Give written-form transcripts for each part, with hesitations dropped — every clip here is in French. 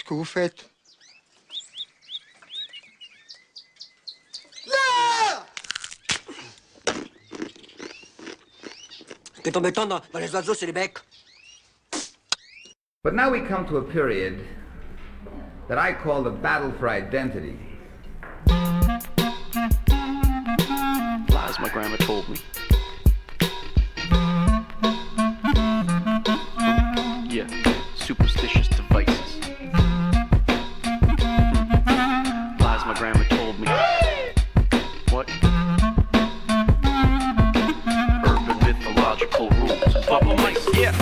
que vous faites? Ce qui est embêtant dans les oiseaux, c'est les becs. But now we come to a period that I call the battle for identity. Lies my grandma told me. Yeah, superstitious devices. Lies my grandma told me. What? Urban mythological rules. Bubble mice, yeah.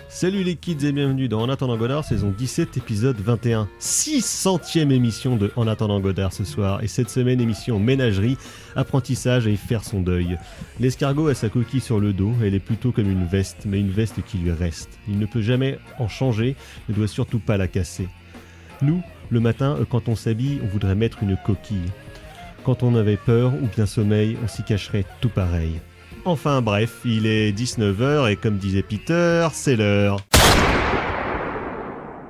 Salut les kids et bienvenue dans En attendant Godard, saison 17, épisode 21. 600e émission de En attendant Godard ce soir. Et cette semaine, émission ménagerie, apprentissage et faire son deuil. L'escargot a sa coquille sur le dos, elle est plutôt comme une veste, mais une veste qui lui reste. Il ne peut jamais en changer, ne doit surtout pas la casser. Nous, le matin, quand on s'habille, on voudrait mettre une coquille. Quand on avait peur ou bien sommeil, on s'y cacherait tout pareil. Enfin bref, il est 19h et comme disait Peter, c'est l'heure.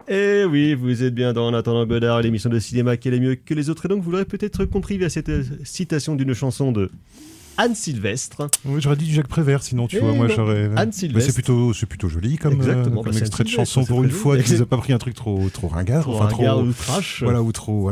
Et oui, vous êtes bien dans En attendant Godard, l'émission de cinéma qui est mieux que les autres. Et donc vous l'aurez peut-être compris via cette citation d'une chanson de Anne Sylvestre. Oui, j'aurais dit du Jacques Prévert, sinon tu vois, moi j'aurais... Anne Sylvestre. Mais c'est plutôt joli comme extrait de chanson pour une fois, qu'ils n'ont pas pris un truc trop ringard. Trop ringard ou trash. Ou trop...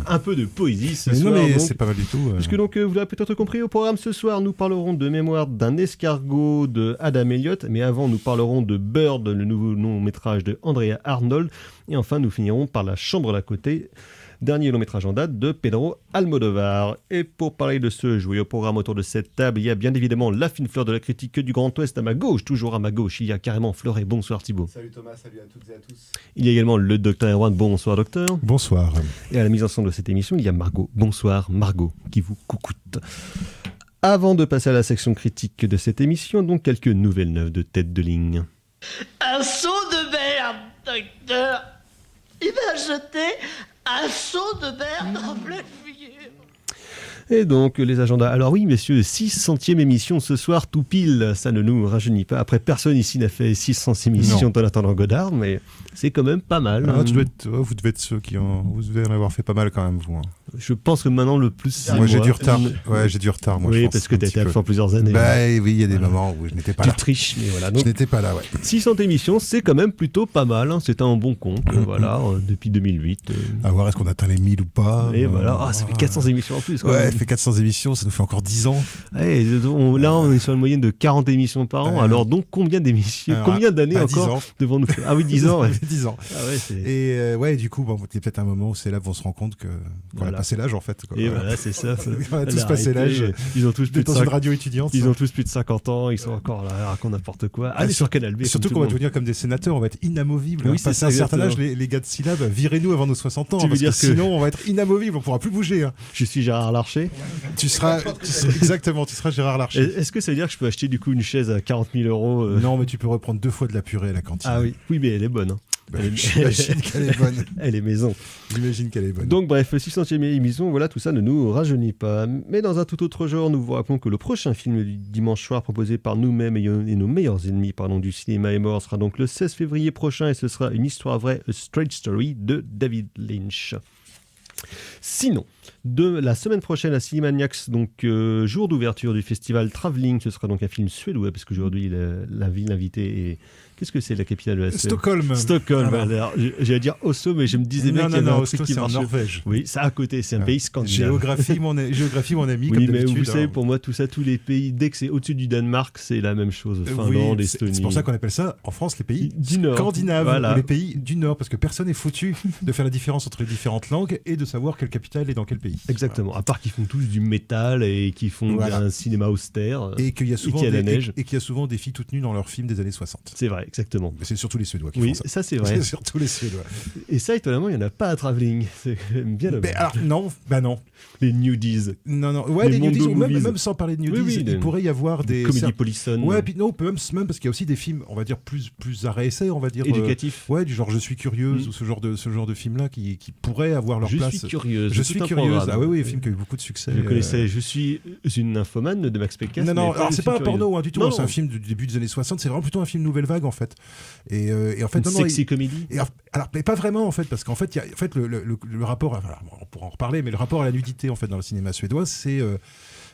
Un peu de poésie ce soir. Non mais donc, c'est pas mal du tout. Puisque donc, vous l'avez peut-être compris, au programme ce soir, nous parlerons de Mémoire d'un escargot de Adam Elliott, mais avant nous parlerons de Bird, le nouveau long-métrage de Andrea Arnold, et enfin nous finirons par La Chambre d'à côté, dernier long-métrage en date de Pedro Almodovar. Et pour parler de ce joyeux programme autour de cette table, il y a bien évidemment la fine fleur de la critique du Grand Ouest à ma gauche, toujours à ma gauche, il y a carrément Fleuret. Bonsoir Thibaut. Salut Thomas, salut à toutes et à tous. Il y a également le docteur Erwan. Bonsoir docteur. Bonsoir. Et à la mise en scène de cette émission, il y a Margot. Bonsoir Margot, qui vous coucoute. Avant de passer à la section critique de cette émission, donc quelques nouvelles neuves de tête de ligne. Un seau de merde, docteur. Il m'a jeté un seau de merde en pleine figure. Et donc, les agendas. Alors oui, messieurs, 600e émission ce soir, tout pile. Ça ne nous rajeunit pas. Après, personne ici n'a fait 600 émissions en attendant Godard, mais c'est quand même pas mal. Vous devez être ceux qui ont... Vous devez en avoir fait pas mal quand même, vous. Je pense que maintenant, le plus, c'est moi. J'ai du retard. Ouais, j'ai du retard, moi, oui, je pense. Parce que tu étais absent plusieurs années. Oui, il y a des moments où je n'étais pas là. Tu triches, mais voilà. Donc, je n'étais pas là, ouais. 600 émissions, c'est quand même plutôt pas mal. C'est un bon compte, voilà, depuis 2008. À voir, est-ce qu'on atteint les 1000 ou pas. Et voilà, ça fait 400 émissions en plus. Ouais, ça fait 400 émissions, ça nous fait encore 10 ans. Ouais, là, on est sur une moyenne de 40 émissions par an. Alors, donc, combien d'émissions, combien d'années encore devant nous faire? Ah oui, 10 ans. Ouais. 10 ans. Ah ouais, et du coup, il y a peut-être un moment où ces élèves vont se rendre compte qu'on a passé l'âge, en fait. Quoi. Et voilà, c'est ça. On a tous passé l'âge. Ils ont tous plus de une radio étudiante. Ils ont tous plus de 50 ans, ils sont encore là, ils racontent n'importe quoi. Allez sur Canal B. Surtout qu'on va devenir comme des sénateurs, on va être inamovibles. Oui, passer un certain âge, les gars de syllabes, virez-nous avant nos 60 ans. Parce que sinon, on va être inamovibles, on pourra plus bouger. Je suis Gérard Larcher. Exactement, tu seras Gérard Larcher. Est-ce que ça veut dire que je peux acheter du coup une chaise à 40 000 euros Non, mais tu peux reprendre 2 fois de la purée à la cantine. Ah oui, mais elle est bonne. J'imagine qu'elle est bonne. Elle est maison. J'imagine qu'elle est bonne. Donc bref, 600e émission, voilà, tout ça ne nous rajeunit pas. Mais dans un tout autre genre, nous vous rappelons que le prochain film du dimanche soir proposé par nous-mêmes et nos meilleurs ennemis du cinéma est mort sera donc le 16 février prochain et ce sera une histoire vraie, A Straight Story de David Lynch. Sinon, de la semaine prochaine à Cinémaniacs, donc jour d'ouverture du festival Travelling, ce sera donc un film suédois parce qu'aujourd'hui l'invité est... Qu'est-ce que c'est la capitale de la Suède? Stockholm. Alors, j'allais dire Oslo, mais je me disais bien qu'il y avait un truc qui marche. C'est en Norvège. Oui, c'est à côté, c'est un pays scandinave. Géographie, mon ami, oui, comme d'habitude. Mais vous savez, pour moi, tout ça, tous les pays, dès que c'est au-dessus du Danemark, c'est la même chose. Finlande, Estonie. C'est pour ça qu'on appelle ça, en France, les pays du Nord. Scandinaves, ou les pays du Nord, parce que personne n'est foutu de faire la différence entre les différentes langues et de savoir quelle capitale est dans quel pays. Exactement, à part qu'ils font tous du métal et qu'ils font un cinéma austère. Et qu'il y a souvent la neige. Et qu'il y a souvent des filles toutes nues dans leurs films des années 60. C'est vrai, exactement. Mais c'est surtout les Suédois qui font ça. Oui, ça c'est vrai. C'est surtout les Suédois. Et ça, étonnamment, il n'y en a pas à Travelling. C'est bien dommage. Alors, non. Les nudies. Non. Ouais, les nudies, même sans parler de nudies, il pourrait y avoir des... Comédie Polisson. Ouais, puis non, même parce qu'il y a aussi des films, on va dire, plus arrêts-essais, on va dire... Éducatifs. Ouais, du genre Je suis curieuse, ou ce genre de film-là qui pourrait avoir leur place. Je suis curieuse. programme. Ah oui, film qui a eu beaucoup de succès. Je connaissais, je suis une nymphomane de Max Pécasse. Non, mais alors je c'est suis pas un curieux. porno du tout, Non, c'est un non. film du début des années 60, c'est vraiment plutôt un film nouvelle vague en fait. Et en fait, Une sexy comédie. alors, mais pas vraiment en fait, parce qu'en fait, le rapport, alors, on pourra en reparler, mais le rapport à la nudité en fait dans le cinéma suédois, c'est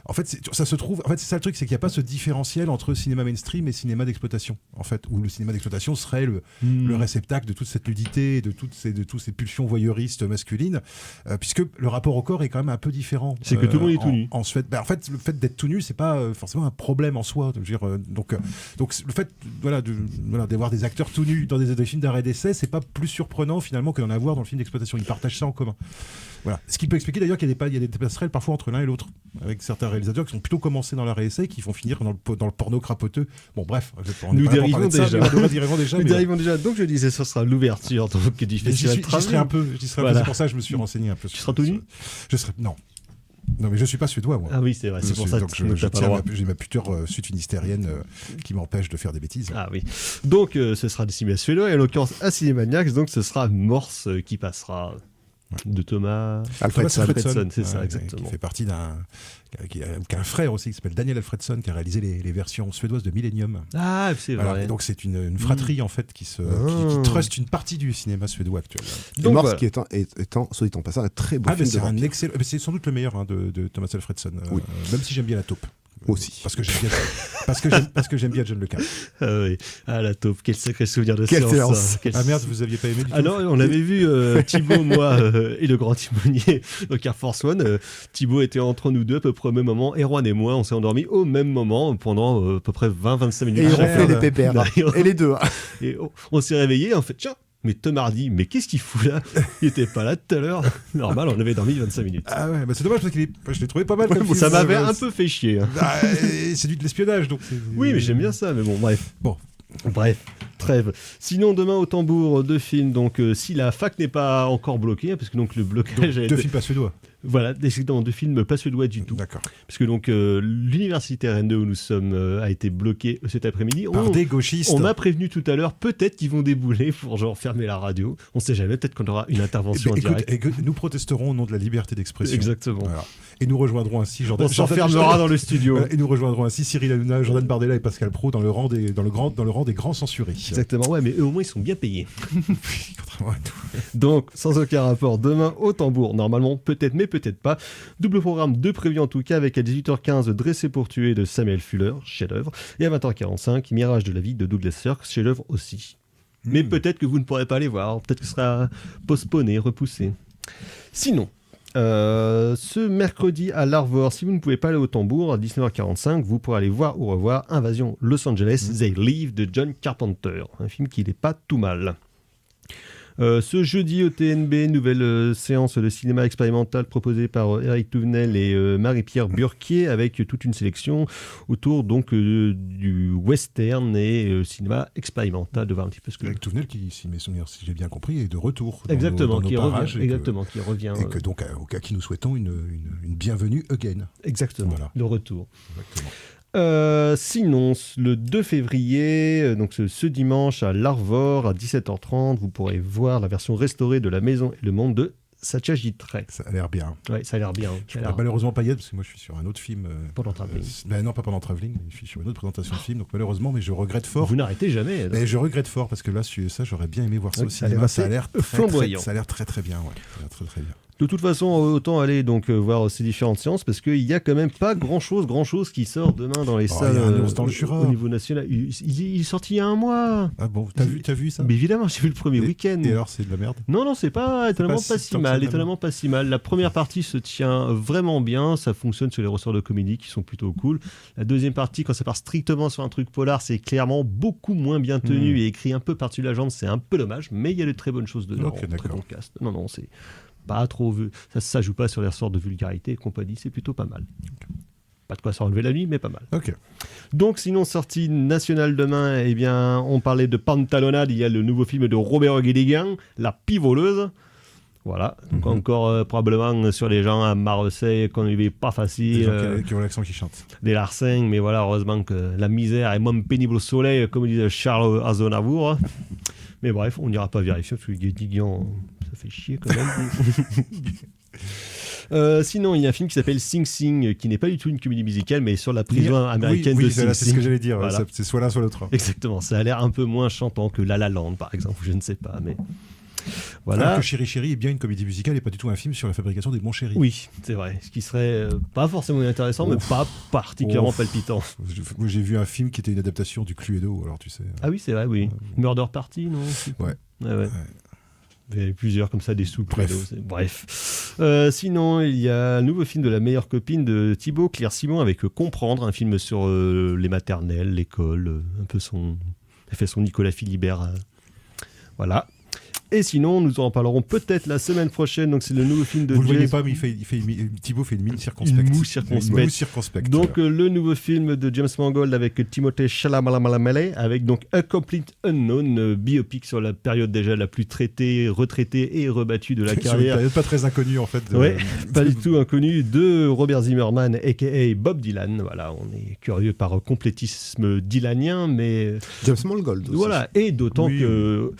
en fait, ça se trouve. En fait, c'est ça le truc, c'est qu'il n'y a pas ce différentiel entre cinéma mainstream et cinéma d'exploitation. En fait, où le cinéma d'exploitation serait le réceptacle de toute cette nudité, de toutes ces pulsions voyeuristes masculines, puisque le rapport au corps est quand même un peu différent. C'est que tout le monde est tout nu. En Suède, en fait, le fait d'être tout nu, c'est pas forcément un problème en soi. Je veux dire, donc le fait, d'avoir des acteurs tout nus dans des films d'arrêt d'essai, c'est pas plus surprenant finalement que d'en avoir dans le film d'exploitation. Ils partagent ça en commun. Voilà. Ce qui peut expliquer d'ailleurs qu'il y a des passerelles parfois entre l'un et l'autre, avec certains réalisateurs qui sont plutôt commencés dans l'arrêt-essai, qui vont finir dans le porno crapoteux. Bon, bref, Nous dérivons déjà. Nous dérivons déjà. Nous mais dérivons déjà. Donc je disais, ce sera l'ouverture donc, du j'y festival. serai un peu. Voilà. C'est pour ça que je me suis renseigné un peu. Tu seras tout nu ? Je serai. Non, mais je suis pas suédois, moi. Ah oui, c'est vrai, c'est pour ça que tu n'as pas le droit. J'ai ma puteur sud-finistérienne qui m'empêche de faire des bêtises. Ah oui. Donc ce sera des cinémas suédois, et en l'occurrence à Cinémaniacs, donc ce sera Morse qui passera. De Thomas Alfredson, c'est ça, exactement. Qui fait partie qui a un frère aussi qui s'appelle Daniel Alfredson, qui a réalisé les versions suédoises de Millennium. Ah, c'est vrai. Voilà, et donc c'est une fratrie en fait qui truste une partie du cinéma suédois actuel. Donc Morse qui étant, soit dit en passant, un très beau film. C'est un excellent. C'est sans doute le meilleur de Thomas Alfredson. Oui. Même si j'aime bien la taupe. Aussi. Parce que j'aime bien John Le Carré. Ah oui. Ah la taupe, quel sacré souvenir de Quelle séance. Ah merde, vous aviez pas aimé du tout. Ah non, on avait vu Thibaut, moi et le grand timonier donc Air Force One. Thibaut était entre nous deux à peu près au même moment, et Erwan et moi, on s'est endormis au même moment pendant à peu près 20-25 minutes. Et ils ronflaient les pépères. Et les deux. Et on s'est réveillés, en fait, tiens, mais Tom Hardy, mais qu'est-ce qu'il fout là? Il était pas là tout à l'heure. Normal, on avait dormi 25 minutes. Ah ouais, c'est dommage parce que je l'ai trouvé pas mal. Comme film, ça m'avait un peu fait chier. Hein. C'est de l'espionnage, donc. Oui, mais j'aime bien ça, mais bon, bref. Bref, trêve. Sinon, demain au tambour, 2 films. Donc, si la fac n'est pas encore bloquée, parce que donc le blocage. Donc, 2 films pas suédois. Voilà, exactement, 2 films pas suédois du tout. D'accord. Parce que donc l'université Rennes 2 où nous sommes a été bloqué cet après-midi. Par des gauchistes. On m'a prévenu tout à l'heure, peut-être qu'ils vont débouler pour genre fermer la radio. On sait jamais, peut-être qu'on aura une intervention en direct. Nous protesterons au nom de la liberté d'expression. Exactement. Voilà. Et nous rejoindrons ainsi Jordan. On s'enfermera dans le studio. Et nous rejoindrons ainsi Cyril Hanouna, Jordan Bardella et Pascal Praud dans le rang des grands censurés. Exactement, ouais, mais eux au moins ils sont bien payés. Contrairement à nous. Donc, sans aucun rapport, demain au tambour, normalement, peut-être, mais peut-être pas. Double programme de prévu en tout cas, avec à 18h15 Dressé pour tuer de Samuel Fuller, chef-d'œuvre, et à 20h45 Mirage de la vie de Douglas Sirk, chef-d'œuvre aussi. Mais peut-être que vous ne pourrez pas les voir, peut-être que ce sera postponé, repoussé. Sinon, ce mercredi à l'Arvor, si vous ne pouvez pas aller au tambour, à 19h45, vous pourrez aller voir ou revoir Invasion Los Angeles, They Live de John Carpenter, un film qui n'est pas tout mal. Ce jeudi au TNB, nouvelle séance de cinéma expérimental proposée par Eric Touvenel et Marie-Pierre Burquier, avec toute une sélection autour donc du western et cinéma expérimental, de voir un petit peu ce que... Eric Touvenel qui, si mes souvenirs, si j'ai bien compris, est de retour exactement, dans nos parages, qui revient. Et que donc, à qui nous souhaitons une bienvenue again. Exactement, voilà. Le retour. Exactement. Sinon, le 2 février, donc ce dimanche à l'Arvor à 17h30, vous pourrez voir la version restaurée de La Maison et le Monde de Satyajit Ray. Ça a l'air bien. Ouais, ça a l'air bien. Je pourrais malheureusement pas y être parce que moi je suis sur un autre film. Pendant Travelling. Non, pas pendant Travelling. Je suis sur une autre présentation de film, donc malheureusement, mais je regrette fort. Vous n'arrêtez jamais. Mais je regrette fort parce que là, j'aurais bien aimé voir ça ouais, au cinéma. Ça a l'air flamboyant. Ça a l'air très très bien. Ouais. Ça a l'air très très bien. De toute façon, autant aller donc voir ces différentes séances parce qu'il y a quand même pas grand chose qui sort demain dans les salles. Il y a un ours dans le Jura. Au niveau national. Il est sorti il y a un mois. Ah bon, t'as vu ça? Mais évidemment, j'ai vu le premier week-end. Et alors, c'est de la merde? Non, c'est pas étonnamment pas si mal. La première partie se tient vraiment bien, ça fonctionne sur les ressorts de comédie qui sont plutôt cool. La deuxième partie, quand ça part strictement sur un truc polar, c'est clairement beaucoup moins bien tenu et écrit un peu par-dessus la jambe, c'est un peu dommage, mais il y a de très bonnes choses dedans. Okay, très bon cast. Non, c'est pas trop vu. Ça joue pas sur les ressorts de vulgarité et compagnie, c'est plutôt pas mal. Pas de quoi s'enlever la nuit, mais pas mal. Ok. Donc, sinon, sortie nationale demain, eh bien, on parlait de Pantalonnade. Il y a le nouveau film de Robert Guédiguian, La Pivoleuse. Voilà. Donc, encore probablement sur les gens à Marseille qu'on ne vit pas facile. Des gens qui ont l'accent qui chantent. Des larcins, mais voilà, heureusement que la misère est moins pénible au soleil, comme disait Charles Aznavour. Mais bref, on n'ira pas vérifier parce que Guédiguian, ça fait chier quand même. Sinon, il y a un film qui s'appelle Sing Sing, qui n'est pas du tout une comédie musicale, mais sur la prison américaine de Sing Sing. C'est ce que j'allais dire. Voilà. C'est soit l'un, soit l'autre. Exactement. Ça a l'air un peu moins chantant que La La Land, par exemple. Je ne sais pas, mais... Voilà. Alors que Chéri Chéri est bien une comédie musicale et pas du tout un film sur la fabrication des bons chéris. Oui, c'est vrai. Ce qui serait pas forcément intéressant, mais pas particulièrement palpitant. Moi, j'ai vu un film qui était une adaptation du Cluedo, alors tu sais. Ah oui, c'est vrai, oui. Murder Party, non? Ouais. Ouais. Il y avait plusieurs comme ça, des sous-Cluedo. Bref. Sinon, il y a un nouveau film de la meilleure copine de Thibaut, Claire Simon, avec Comprendre, un film sur les maternelles, l'école, un peu son... Elle fait son Nicolas Philibert. Voilà. Et sinon, nous en parlerons peut-être la semaine prochaine. Donc, c'est le nouveau film de Vous ne le voyez pas, mais Thibaut fait une mine circonspecte. Une moue circonspecte. Donc, le nouveau film de James Mangold avec Timothée Chalamet, avec donc A Complete Unknown, biopic sur la période déjà la plus retraitée et rebattue de la carrière. Sur une période pas très inconnue, en fait. Ouais, pas du tout inconnue, de Robert Zimmerman, a.k.a. Bob Dylan. Voilà, on est curieux par complétisme dylanien, mais... James Mangold aussi. Voilà, et d'autant que...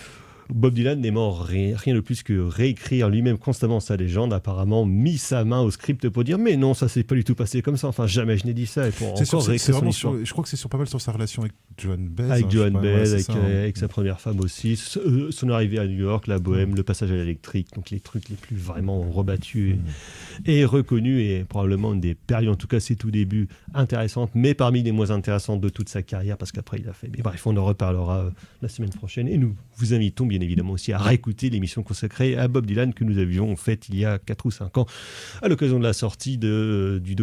Bob Dylan n'est mort rien de plus que réécrire lui-même constamment sa légende, apparemment mis sa main au script pour dire mais non, ça s'est pas du tout passé comme ça, enfin jamais je n'ai dit ça, et pour encore réécrire son histoire. Je crois que c'est pas mal sur sa relation avec Joan Baez. Avec Joan Baez, avec sa première femme aussi, son arrivée à New York, la bohème, le passage à l'électrique, donc les trucs les plus vraiment rebattus et reconnus, et probablement une des périodes, en tout cas ses tout débuts, intéressantes, mais parmi les moins intéressantes de toute sa carrière, parce qu'après il a fait... Mais bref, on en reparlera la semaine prochaine, et nous vous invitons bien évidemment aussi à réécouter l'émission consacrée à Bob Dylan que nous avions faite il y a 4 ou 5 ans à l'occasion de la sortie du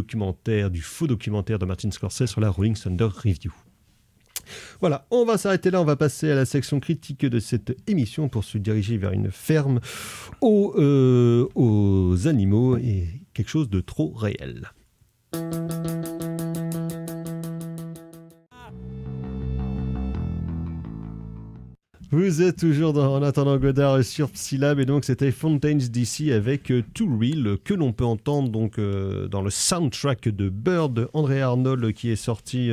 faux documentaire de Martin Scorsese sur la Rolling Thunder Review. Voilà, on va s'arrêter là, on va passer à la section critique de cette émission pour se diriger vers une ferme aux animaux et quelque chose de trop réel. Vous êtes toujours En attendant Godard sur Psylab, et donc c'était Fountains DC avec Too Real, que l'on peut entendre donc dans le soundtrack de Bird, André Arnold, qui est sorti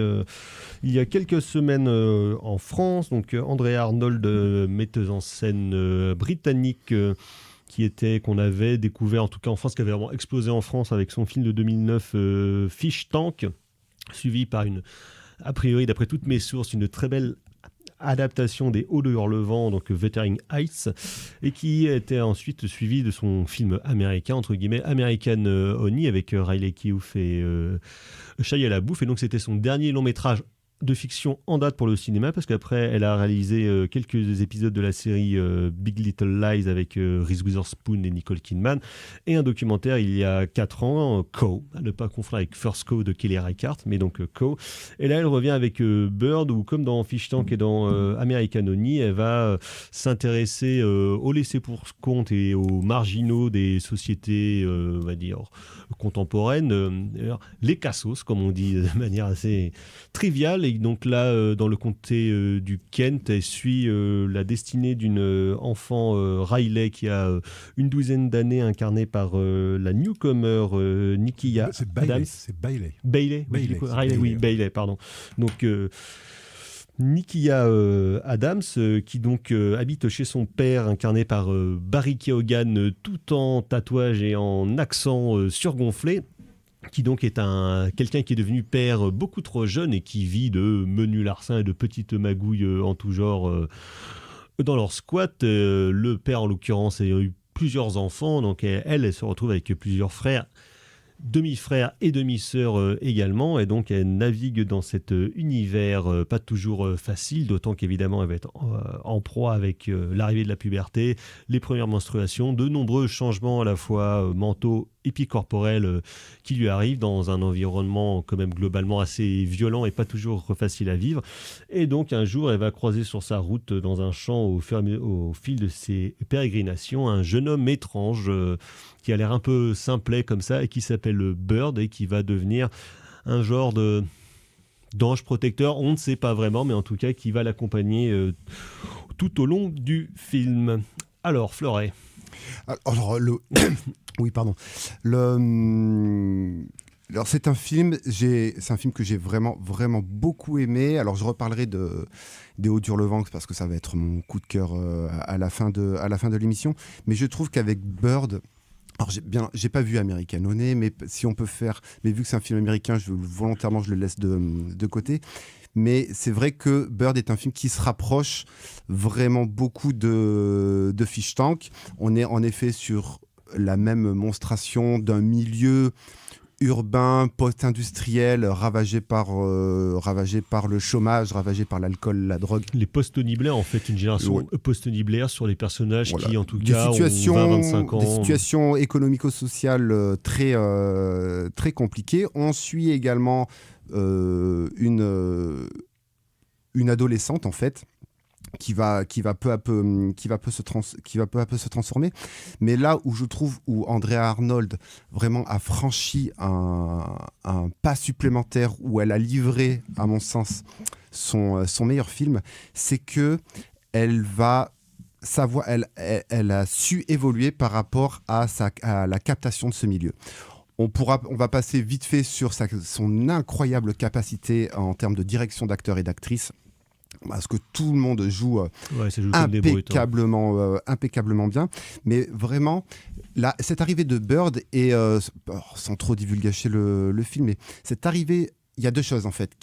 il y a quelques semaines en France. Donc André Arnold, metteuse en scène britannique, qu'on avait découvert en tout cas en France, qui avait vraiment explosé en France avec son film de 2009 Fish Tank, suivi par a priori d'après toutes mes sources, une très belle adaptation des Hauts de Hurlevent, donc Wuthering Heights, et qui était ensuite suivi de son film américain, entre guillemets, American Honey, avec Riley Keough et Shia LaBeouf, et donc c'était son dernier long métrage de fiction en date pour le cinéma, parce qu'après elle a réalisé quelques épisodes de la série Big Little Lies avec Reese Witherspoon et Nicole Kidman, et un documentaire il y a 4 ans, Co, à ne pas confondre avec First Co de Kelly Reichardt, mais donc Co. Et là elle revient avec Bird, où comme dans Fish Tank et dans American Honey, elle va s'intéresser aux laissés pour compte et aux marginaux des sociétés, on va dire, contemporaines, les cassos, comme on dit de manière assez triviale. Et donc là, dans le comté du Kent, elle suit la destinée d'une enfant, Riley, qui a une douzaine d'années, incarnée par la newcomer Nikia Adams. C'est Bailey. Bailey. Riley, oui, Bailey, pardon. Donc... Nikia Adams, qui donc habite chez son père, incarné par Barry Keoghan, tout en tatouage et en accent surgonflé, qui donc est quelqu'un qui est devenu père beaucoup trop jeune et qui vit de menus larcins et de petites magouilles en tout genre dans leur squat. Le père, en l'occurrence, a eu plusieurs enfants, donc elle se retrouve avec plusieurs frères, demi-frères et demi-sœurs également, et donc elle navigue dans cet univers pas toujours facile, d'autant qu'évidemment elle va être en proie avec l'arrivée de la puberté, les premières menstruations, de nombreux changements à la fois mentaux et puis corporels qui lui arrivent dans un environnement quand même globalement assez violent et pas toujours facile à vivre. Et donc un jour elle va croiser sur sa route dans un champ au fil de ses pérégrinations un jeune homme étrange qui a l'air un peu simplet comme ça et qui s'appelle Bird et qui va devenir un genre d'ange protecteur, on ne sait pas vraiment, mais en tout cas qui va l'accompagner tout au long du film. Alors Fleuret. Alors oui, pardon. Alors c'est un film que j'ai vraiment beaucoup aimé. Alors je reparlerai des Hauts d'Hurlevent parce que ça va être mon coup de cœur à la fin de l'émission. Mais je trouve qu'avec Bird, Alors j'ai pas vu American Honey, mais si on peut faire, mais vu que c'est un film américain, volontairement je le laisse de côté. Mais c'est vrai que Bird est un film qui se rapproche vraiment beaucoup de Fish Tank. On est en effet sur la même monstration d'un milieu urbain, post-industriel, ravagé par le chômage, ravagé par l'alcool, la drogue. Les post-Tony Blair, en fait, une génération post-Tony Blair sur les personnages qui, en tout cas, ont 20-25 ans. Des situations économico-sociales très compliquées. On suit également une adolescente, en fait, qui va peu à peu se transformer. Mais là où je trouve où Andrea Arnold vraiment a franchi un pas supplémentaire, où elle a livré, à mon sens, son meilleur film, c'est que elle a su évoluer par rapport à la captation de ce milieu. On va passer vite fait sur son incroyable capacité en termes de direction d'acteurs et d'actrices. Parce que tout le monde joue impeccablement bien. Mais vraiment, cette arrivée de Bird, et sans trop divulgacher le film, mais cette arrivée, il y a deux choses en fait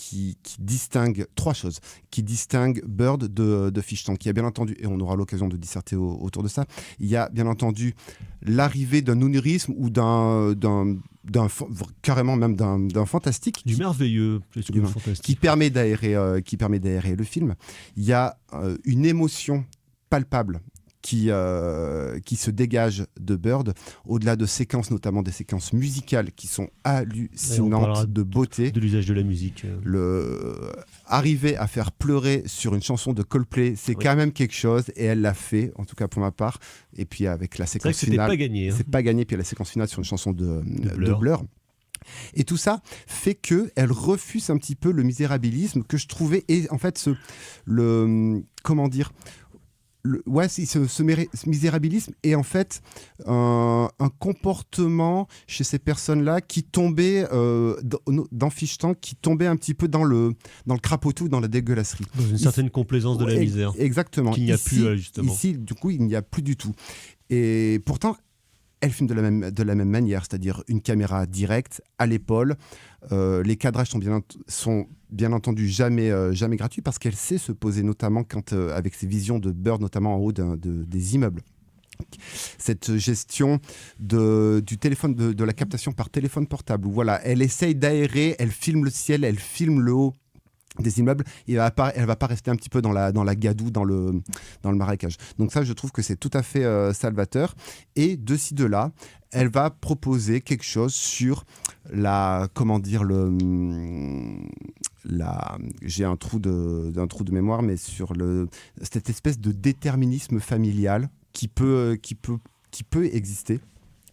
trois choses qui distinguent Bird de Fish Tank. Il y a bien entendu, et on aura l'occasion de disserter autour de ça, il y a bien entendu l'arrivée d'un onirisme ou carrément même d'un fantastique. Du merveilleux, fantastique. Qui permet d'aérer le film. Il y a une émotion palpable qui se dégage de Bird, au-delà de séquences, notamment des séquences musicales qui sont hallucinantes de beauté. De l'usage de la musique. Arriver à faire pleurer sur une chanson de Coldplay, c'est quand même quelque chose, et elle l'a fait, en tout cas pour ma part. Et puis avec la séquence finale, pas gagné, c'est pas gagné. Puis la séquence finale sur une chanson de Blur. Et tout ça fait qu'elle refuse un petit peu le misérabilisme que je trouvais, et en fait ce misérabilisme est en fait un comportement chez ces personnes-là qui tombaient dans Fish Tank, qui tombaient un petit peu dans le crapotou, dans la dégueulasserie. Dans une certaine complaisance de la misère. Exactement. Qu'il n'y a plus, justement. Ici, du coup, il n'y a plus du tout. Et pourtant, elle filme de la même manière, c'est-à-dire une caméra directe, à l'épaule. Les cadrages sont bien entendu jamais gratuits, parce qu'elle sait se poser, notamment avec ses visions de Bird, notamment en haut des immeubles. Cette gestion du téléphone, de la captation par téléphone portable, où voilà, elle essaye d'aérer, elle filme le ciel, elle filme le haut des immeubles, et elle va pas rester un petit peu dans la gadoue, dans le marécage. Donc ça, je trouve que c'est tout à fait salvateur. Et de ci, de là, elle va proposer quelque chose sur j'ai un trou de mémoire, mais sur cette espèce de déterminisme familial qui peut exister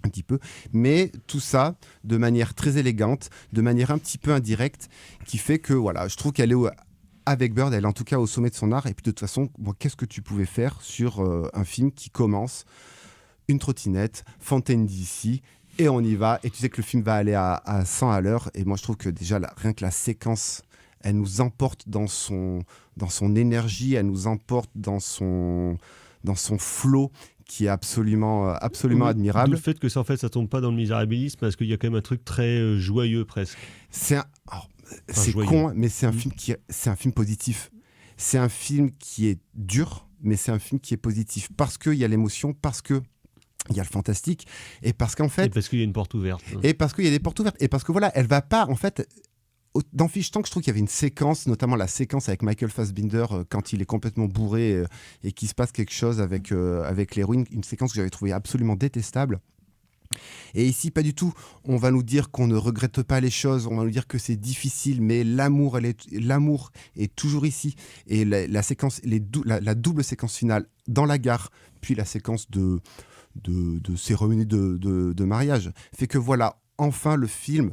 un petit peu, mais tout ça de manière très élégante, de manière un petit peu indirecte, qui fait que voilà, je trouve qu'elle est avec Bird, elle est en tout cas au sommet de son art. Et puis de toute façon, qu'est-ce que tu pouvais faire sur un film qui commence une trottinette, Fontaine d'ici, et on y va, et tu sais que le film va aller à 100 à l'heure. Et moi je trouve que déjà rien que la séquence, elle nous emporte dans son énergie, elle nous emporte dans son flow, qui est absolument admirable. Le fait que ça, en fait, ça tombe pas dans le misérabilisme, parce qu'il y a quand même un truc très joyeux presque. C'est con, mais c'est un film positif. C'est un film qui est dur, mais c'est un film qui est positif, parce qu'il y a l'émotion, parce que il y a le fantastique, et parce qu'en fait... Et parce qu'il y a une porte ouverte. Et parce qu'il y a des portes ouvertes, et parce que voilà, elle va pas, en fait... Dans Fish Tank, je trouve qu'il y avait une séquence, notamment la séquence avec Michael Fassbinder quand il est complètement bourré et qu'il se passe quelque chose avec l'héroïne, une séquence que j'avais trouvée absolument détestable. Et ici, pas du tout. On va nous dire qu'on ne regrette pas les choses, on va nous dire que c'est difficile, mais l'amour est toujours ici. Et la séquence, la double séquence finale dans la gare, puis la séquence de cérémonie de mariage, fait que voilà, enfin le film...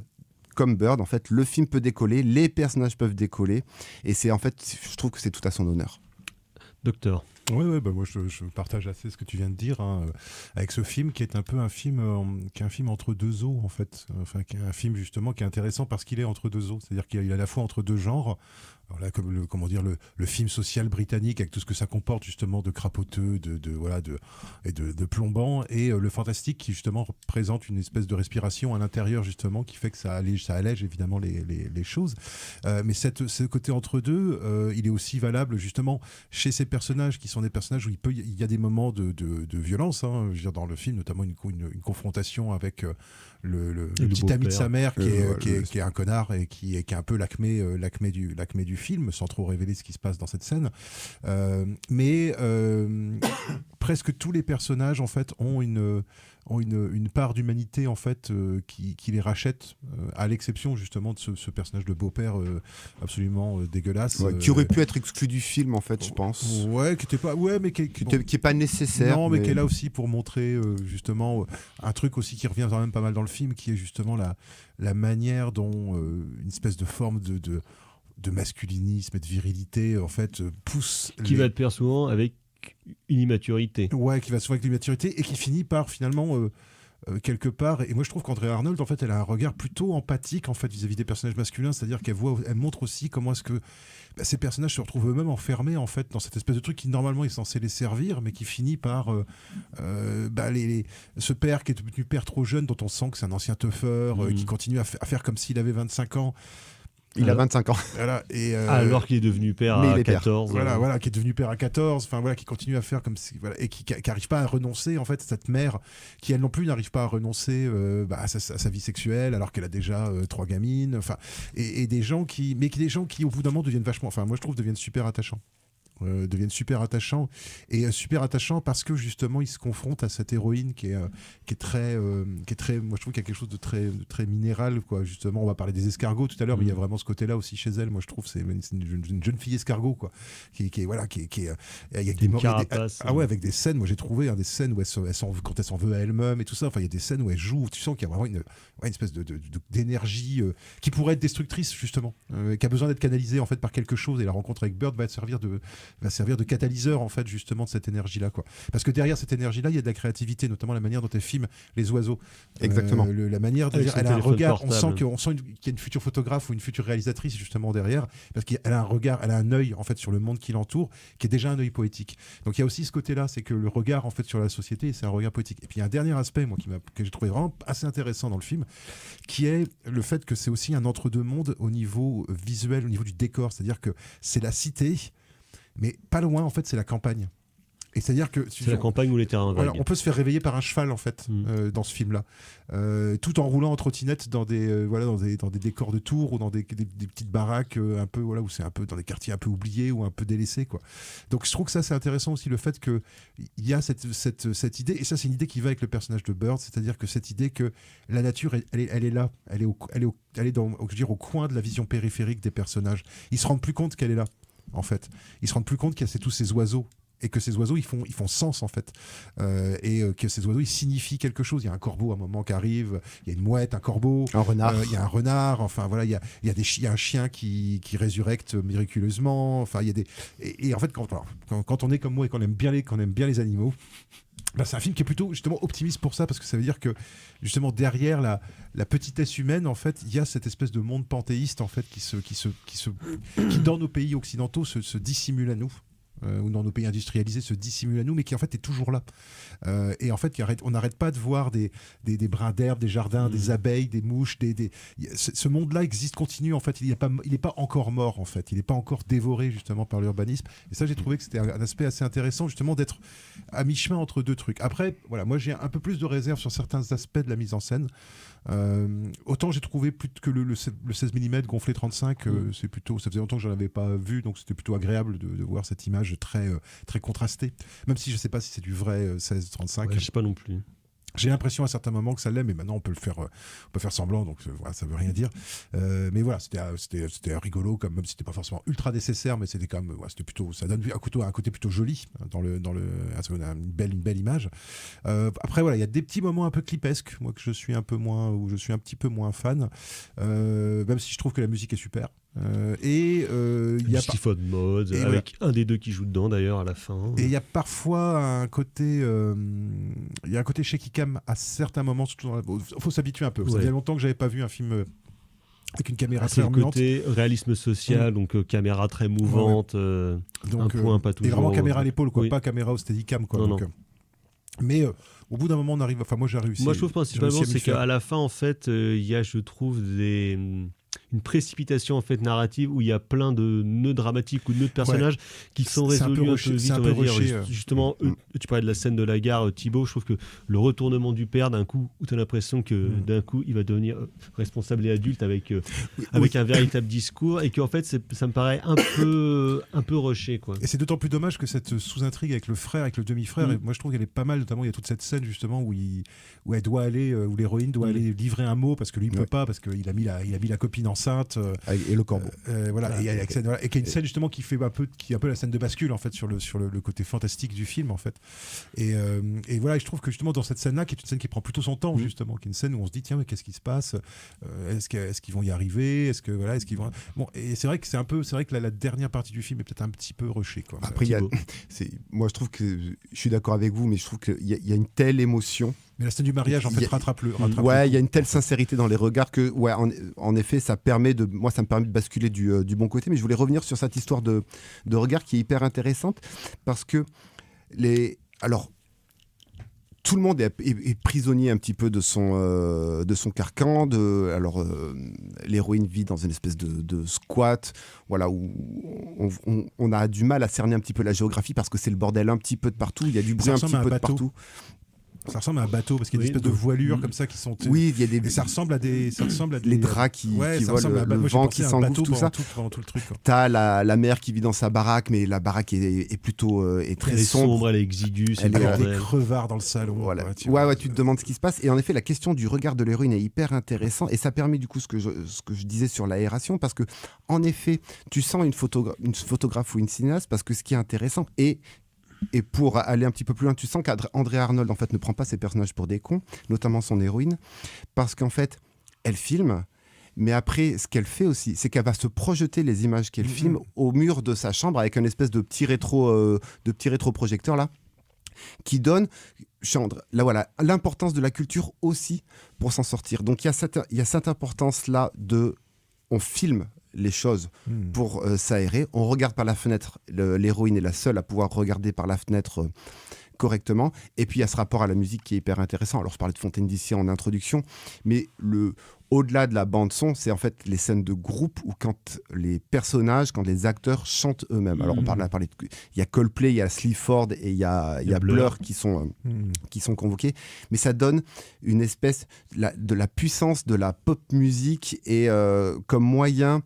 Comme Bird, en fait, le film peut décoller, les personnages peuvent décoller, et c'est en fait, je trouve que c'est tout à son honneur. Docteur. Ouais, bah moi je partage assez ce que tu viens de dire, hein, avec ce film qui est un peu un film, qui est un film entre deux eaux en fait, enfin qui est un film justement qui est intéressant parce qu'il est entre deux eaux, c'est-à-dire qu'il est à la fois entre deux genres. Alors là, comme le film social britannique avec tout ce que ça comporte justement de crapoteux, de plombant, et le fantastique qui justement présente une espèce de respiration à l'intérieur justement qui fait que ça allège évidemment les choses. Mais ce côté entre deux, il est aussi valable justement chez ces personnages qui sont des personnages où il y a des moments de violence. Hein, je veux dire, dans le film, notamment une confrontation avec le petit ami de sa mère qui est un connard et qui est un peu l'acmé du film, sans trop révéler ce qui se passe dans cette scène. Mais presque tous les personnages en fait ont une part d'humanité en fait qui les rachète, à l'exception justement de ce personnage de beau-père absolument dégueulasse, qui aurait pu être exclu du film en fait, je pense. Ouais, qui était pas, ouais, mais qui est pas nécessaire. Non, mais qui est là aussi pour montrer justement un truc aussi qui revient quand même pas mal dans le film, qui est justement la manière dont une espèce de forme de masculinisme et de virilité en fait pousse. Qui va de pair souvent avec une immaturité. Ouais, qui va souvent avec l'immaturité et qui finit par finalement quelque part. Et moi je trouve qu'Andrea Arnold en fait elle a un regard plutôt empathique en fait vis-à-vis des personnages masculins, c'est-à-dire elle montre aussi comment est-ce que ces personnages se retrouvent eux-mêmes enfermés en fait dans cette espèce de truc qui normalement est censé les servir, mais qui finit par ce père qui est devenu père trop jeune, dont on sent que c'est un ancien teufeur, qui continue à faire comme s'il avait 25 ans. Il a 25 ans. Voilà, et alors qu'il est devenu père à 14. Voilà, qui est devenu père à 14, enfin voilà, qui continue à faire comme si, voilà, et qui n'arrive pas à renoncer en fait, cette mère qui elle non plus n'arrive pas à renoncer à sa vie sexuelle alors qu'elle a déjà 3 gamines, enfin, et des gens qui au bout d'un moment deviennent vachement, enfin moi je trouve deviennent super attachants. Super attachants parce que justement ils se confrontent à cette héroïne qui est très moi je trouve qu'il y a quelque chose de très minéral quoi. Justement on va parler des escargots tout à l'heure, mais il y a vraiment ce côté là aussi chez elle. Moi je trouve c'est une jeune fille escargot quoi, qui est il y a des carapace, avec des scènes, moi j'ai trouvé des scènes où quand elle s'en veut à elle-même et tout ça, enfin il y a des scènes où elle joue, tu sens qu'il y a vraiment une espèce d'énergie qui pourrait être destructrice justement, qui a besoin d'être canalisée en fait par quelque chose, et la rencontre avec Bird va servir de catalyseur en fait justement de cette énergie là quoi, parce que derrière cette énergie là il y a de la créativité, notamment la manière dont elle filme les oiseaux. Exactement. La manière de dire, elle a un regard portable. on sent qu'il y a une future photographe ou une future réalisatrice justement derrière, parce qu'elle a un regard, elle a un œil en fait sur le monde qui l'entoure qui est déjà un œil poétique. Donc il y a aussi ce côté là, c'est que le regard en fait sur la société, c'est un regard poétique. Et puis il y a un dernier aspect moi que j'ai trouvé vraiment assez intéressant dans le film, qui est le fait que c'est aussi un entre-deux mondes au niveau visuel, au niveau du décor, c'est-à-dire que c'est la cité, mais pas loin en fait c'est la campagne. Et c'est-à-dire que c'est la campagne ou les terrains vagues. On peut se faire réveiller par un cheval en fait dans ce film-là, tout en roulant en trottinette dans des décors de tours ou dans des petites baraques un peu où c'est un peu dans des quartiers un peu oubliés ou un peu délaissés quoi. Donc je trouve que ça c'est intéressant aussi, le fait que il y a cette idée, et ça c'est une idée qui va avec le personnage de Bird, c'est-à-dire que cette idée que la nature elle est là, elle est au coin de la vision périphérique des personnages. Ils se rendent plus compte qu'elle est là en fait. Ils se rendent plus compte qu'il y a tous ces oiseaux, et que ces oiseaux ils font sens en fait, et que ces oiseaux ils signifient quelque chose. Il y a un corbeau à un moment qui arrive, il y a une mouette, un corbeau, un renard, il y a un renard, enfin voilà, il y a un chien qui résurrecte miraculeusement, enfin il y a et en fait quand on est comme moi et qu'on aime bien les animaux, c'est un film qui est plutôt justement optimiste pour ça, parce que ça veut dire que justement derrière la petitesse humaine en fait il y a cette espèce de monde panthéiste en fait qui dans nos pays occidentaux se dissimule à nous, ou dans nos pays industrialisés se dissimule à nous, mais qui en fait est toujours là, et en fait on n'arrête pas de voir des brins d'herbe, des jardins, des abeilles, des mouches, ce monde-là existe, continue en fait, il n'est pas encore mort en fait, il n'est pas encore dévoré justement par l'urbanisme. Et ça j'ai trouvé que c'était un aspect assez intéressant justement d'être à mi-chemin entre deux trucs. Après voilà, moi j'ai un peu plus de réserve sur certains aspects de la mise en scène. Autant j'ai trouvé plus que le 16 mm gonflé 35, c'est plutôt, ça faisait longtemps que j'en avais pas vu, donc c'était plutôt agréable de voir cette image très contrastée, même si je sais pas si c'est du vrai 16-35. Je sais pas non plus. J'ai l'impression à certains moments que ça l'est, mais maintenant on peut faire semblant, donc voilà, ça veut rien dire. Mais voilà, c'était rigolo, comme même si c'était pas forcément ultra nécessaire, mais c'était quand même, c'était plutôt, ça donne un côté plutôt joli dans une belle image. Après voilà, il y a des petits moments un peu clipesques, moi que je suis un petit peu moins fan, même si je trouve que la musique est super. Et il y a Stephen Mods, avec un des deux qui joue dedans d'ailleurs à la fin. Et il y a parfois un côté, il y a un côté shaky cam à certains moments. Il faut s'habituer un peu. Ça fait longtemps que j'avais pas vu un film avec une caméra très remuante. C'est le côté réalisme social, donc caméra très mouvante, donc, un point pas toujours. Et vraiment caméra à l'épaule, quoi, pas caméra au steadicam, quoi. Non. Mais au bout d'un moment, on arrive. Enfin, moi, j'ai réussi. Moi, je trouve principalement, c'est qu'à la fin, en fait, il y a, je trouve, une précipitation en fait narrative où il y a plein de nœuds dramatiques ou de nœuds de personnages qui sont résolus un peu vite, on va dire. Justement, tu parlais de la scène de la gare, Thibaut, je trouve que le retournement du père d'un coup, où tu as l'impression que d'un coup il va devenir responsable et adulte avec un véritable discours, et qu'en fait ça me paraît un peu rushé, quoi. Et c'est d'autant plus dommage que cette sous-intrigue avec le frère, avec le demi-frère, et moi je trouve qu'elle est pas mal, notamment il y a toute cette scène justement où elle doit aller, où l'héroïne doit aller livrer un mot parce que lui il peut pas, parce qu'il a mis la copine enceinte, et le corbeau, voilà, et qui est une scène justement qui est un peu la scène de bascule en fait sur le côté fantastique du film en fait, et voilà, et je trouve que justement dans cette scène là, qui est une scène qui prend plutôt son temps justement, qui est une scène où on se dit tiens, mais qu'est-ce qui se passe, est-ce qu'ils vont y arriver, est-ce qu'ils vont, bon, et c'est vrai que la dernière partie du film est peut-être un petit peu rushée, quoi. Après moi je trouve que je suis d'accord avec vous, mais je trouve qu'il y a une telle émotion. Mais la scène du mariage, en fait, rattrape le ouais, il y a une telle sincérité dans les regards que, ouais, en effet, ça me permet de basculer du bon côté. Mais je voulais revenir sur cette histoire de regard qui est hyper intéressante, parce que tout le monde est prisonnier un petit peu de son carcan. L'héroïne vit dans une espèce de squat, voilà, où on a du mal à cerner un petit peu la géographie parce que c'est le bordel un petit peu de partout. Il y a du bruit un petit peu de partout. Ça ressemble à un bateau parce qu'il y a des espèces de voilures comme ça qui sont. Oui, il y a des. Et ça ressemble à des. Les draps qui volent, le vent qui s'engouffre, tout ça. Tout le truc. T'as la mère qui vit dans sa baraque, mais la baraque est plutôt très sombre. Elle est exiguë. Elle a des crevards dans le salon. Voilà. Ouais, tu te demandes ce qui se passe. Et en effet, la question du regard de l'héroïne est hyper intéressante, et ça permet du coup ce que je disais sur l'aération, parce que en effet, tu sens une photographe ou une cinéaste, parce que ce qui est intéressant et pour aller un petit peu plus loin, tu sens qu'Andrea Arnold en fait ne prend pas ses personnages pour des cons, notamment son héroïne, parce qu'en fait elle filme, mais après ce qu'elle fait aussi, c'est qu'elle va se projeter les images qu'elle filme au mur de sa chambre avec une espèce de petit rétroprojecteur là, qui donne là voilà l'importance de la culture aussi pour s'en sortir. Donc il y a cette importance là on filme les choses pour s'aérer. On regarde par la fenêtre, l'héroïne est la seule à pouvoir regarder par la fenêtre correctement. Et puis il y a ce rapport à la musique qui est hyper intéressant. Alors je parlais de Fontaine DC en introduction, mais au-delà de la bande son, c'est en fait les scènes de groupe où quand les acteurs chantent eux-mêmes. Alors il y a Coldplay, il y a Sleaford et il y a Blur qui sont convoqués, mais ça donne une espèce de la puissance de la pop musique et comme moyen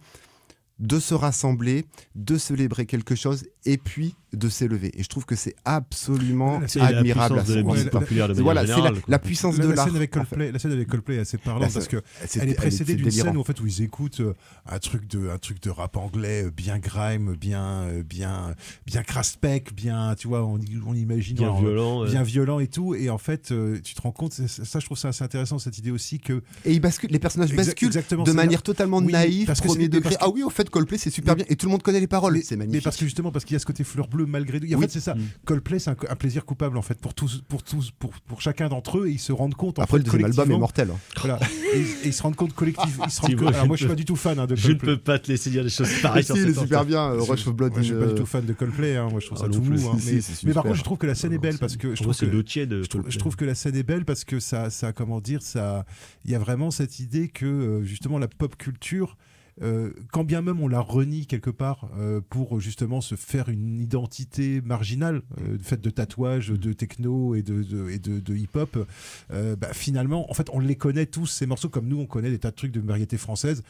de se rassembler, de célébrer quelque chose et puis de s'élever. Et je trouve que c'est absolument admirable. La puissance de la musique populaire de manière générale. C'est la puissance de l'art. La scène avec Coldplay est assez parlante parce que elle est précédée d'une scène où ils écoutent un truc de rap anglais bien grime, bien craspec, bien, tu vois, on imagine bien violent et tout. Et en fait, tu te rends compte, ça je trouve ça assez intéressant, cette idée aussi que. Et les personnages basculent de manière totalement naïve, premier degré. Ah oui, au fait, Coldplay c'est super bien et tout le monde connaît les paroles. C'est magnifique. Mais parce qu'il y a ce côté fleur bleue malgré tout. En fait, c'est ça. Coldplay, c'est un plaisir coupable en fait pour chacun d'entre eux, et ils se rendent compte. Après, le deuxième album est mortel. Voilà. Et ils se rendent compte collectivement. Alors moi, je suis pas du tout fan de Coldplay. Je ne peux pas te laisser dire des choses pareilles. Il est super bien. Rush of Blood. Je suis pas du tout fan de Coldplay. Moi, je trouve ça tout mou. Mais par contre, je trouve que la scène est belle parce que je trouve que la scène est belle parce que ça, comment dire, ça, il y a vraiment cette idée que justement la pop culture. Quand bien même on la renie quelque part pour justement se faire une identité marginale, faite de tatouages, de techno et de hip-hop, finalement, en fait, on les connaît tous ces morceaux comme nous, on connaît des tas de trucs de variété française,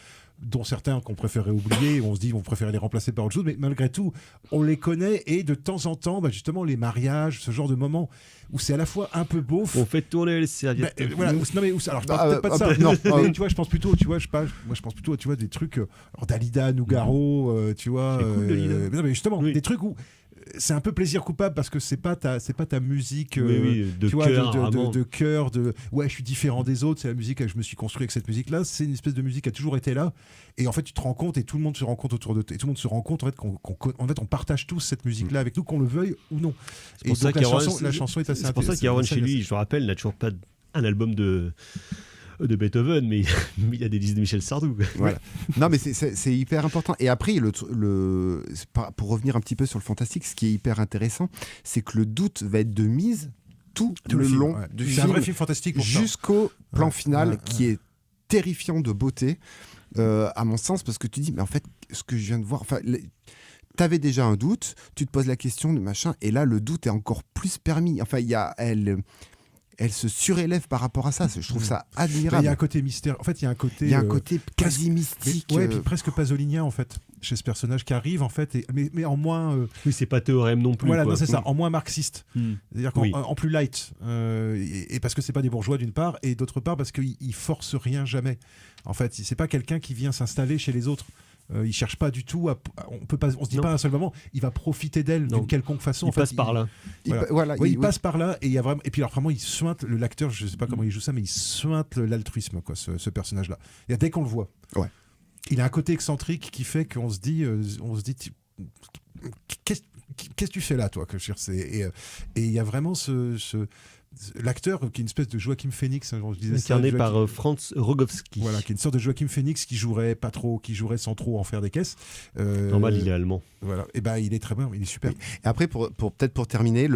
dont certains qu'on préférait oublier, on se dit on préférait les remplacer par autre chose, mais malgré tout, on les connaît, et de temps en temps, justement, les mariages, ce genre de moments où c'est à la fois un peu beauf. On fait tourner les serviettes. Alors je parle peut-être pas de ça. Non, mais, tu vois, je pense plutôt, tu vois, tu vois, des trucs, Dalida, Nougaro, tu vois. C'est cool, Dalida. Mais justement, des trucs où c'est un peu plaisir coupable parce que c'est pas ta musique Oui, de tu vois, cœur, de cœur, ouais, je suis différent des autres, c'est la musique que je me suis construit avec cette musique là, c'est une espèce de musique qui a toujours été là, et en fait tu te rends compte, et tout le monde se rend compte autour de toi, et tout le monde se rend compte en fait on partage tous cette musique là avec nous, qu'on le veuille ou non. C'est pour Et ça donc la chanson est assez c'est pour ça qu'Aaron chez lui, je le rappelle, n'a toujours pas un album de Beethoven, mais il a des disques de Michel Sardou. Voilà. Non, mais c'est hyper important. Et après, pour revenir un petit peu sur le fantastique, ce qui est hyper intéressant, c'est que le doute va être de mise tout le film, long ouais. du C'est film, un vrai film fantastique pour ça. jusqu'au plan final, ouais. qui est terrifiant de beauté, à mon sens, parce que tu dis, mais en fait, ce que je viens de voir, enfin, t'avais déjà un doute, tu te poses la question de machin, et là, le doute est encore plus permis. Enfin, elle se surélève par rapport à ça. Je trouve ça admirable. Il y a un côté mystère. En fait, il y a un côté. Il y a un côté quasi mystique. Ouais, puis presque pasolinien en fait, chez ce personnage qui arrive en fait, mais en moins. Oui, c'est pas théorème non plus. Voilà, quoi. non, c'est ça, en moins marxiste. C'est-à-dire en plus light. Et parce que c'est pas des bourgeois d'une part, et d'autre part parce qu'il force rien jamais. En fait, c'est pas quelqu'un qui vient s'installer chez les autres. Il cherche pas du tout on se dit pas à un seul moment il va profiter d'elle d'une quelconque façon. Il passe par là. Il passe par là, et il y a vraiment, et puis alors vraiment il suinte l'acteur, je sais pas comment il joue ça, mais il suinte l'altruisme quoi, ce personnage là. Et dès qu'on le voit, il a un côté excentrique qui fait qu'on se dit qu'est-ce que tu fais là toi, que je veux dire, et il y a vraiment l'acteur qui est une espèce de Joachim Phoenix, je disais incarné par Franz Rogowski. Voilà, qui est une sorte de Joachim Phoenix qui jouerait sans trop en faire des caisses. Normal, il est allemand. Voilà, et ben il est très bien, il est super. Oui. Et après, peut-être pour terminer,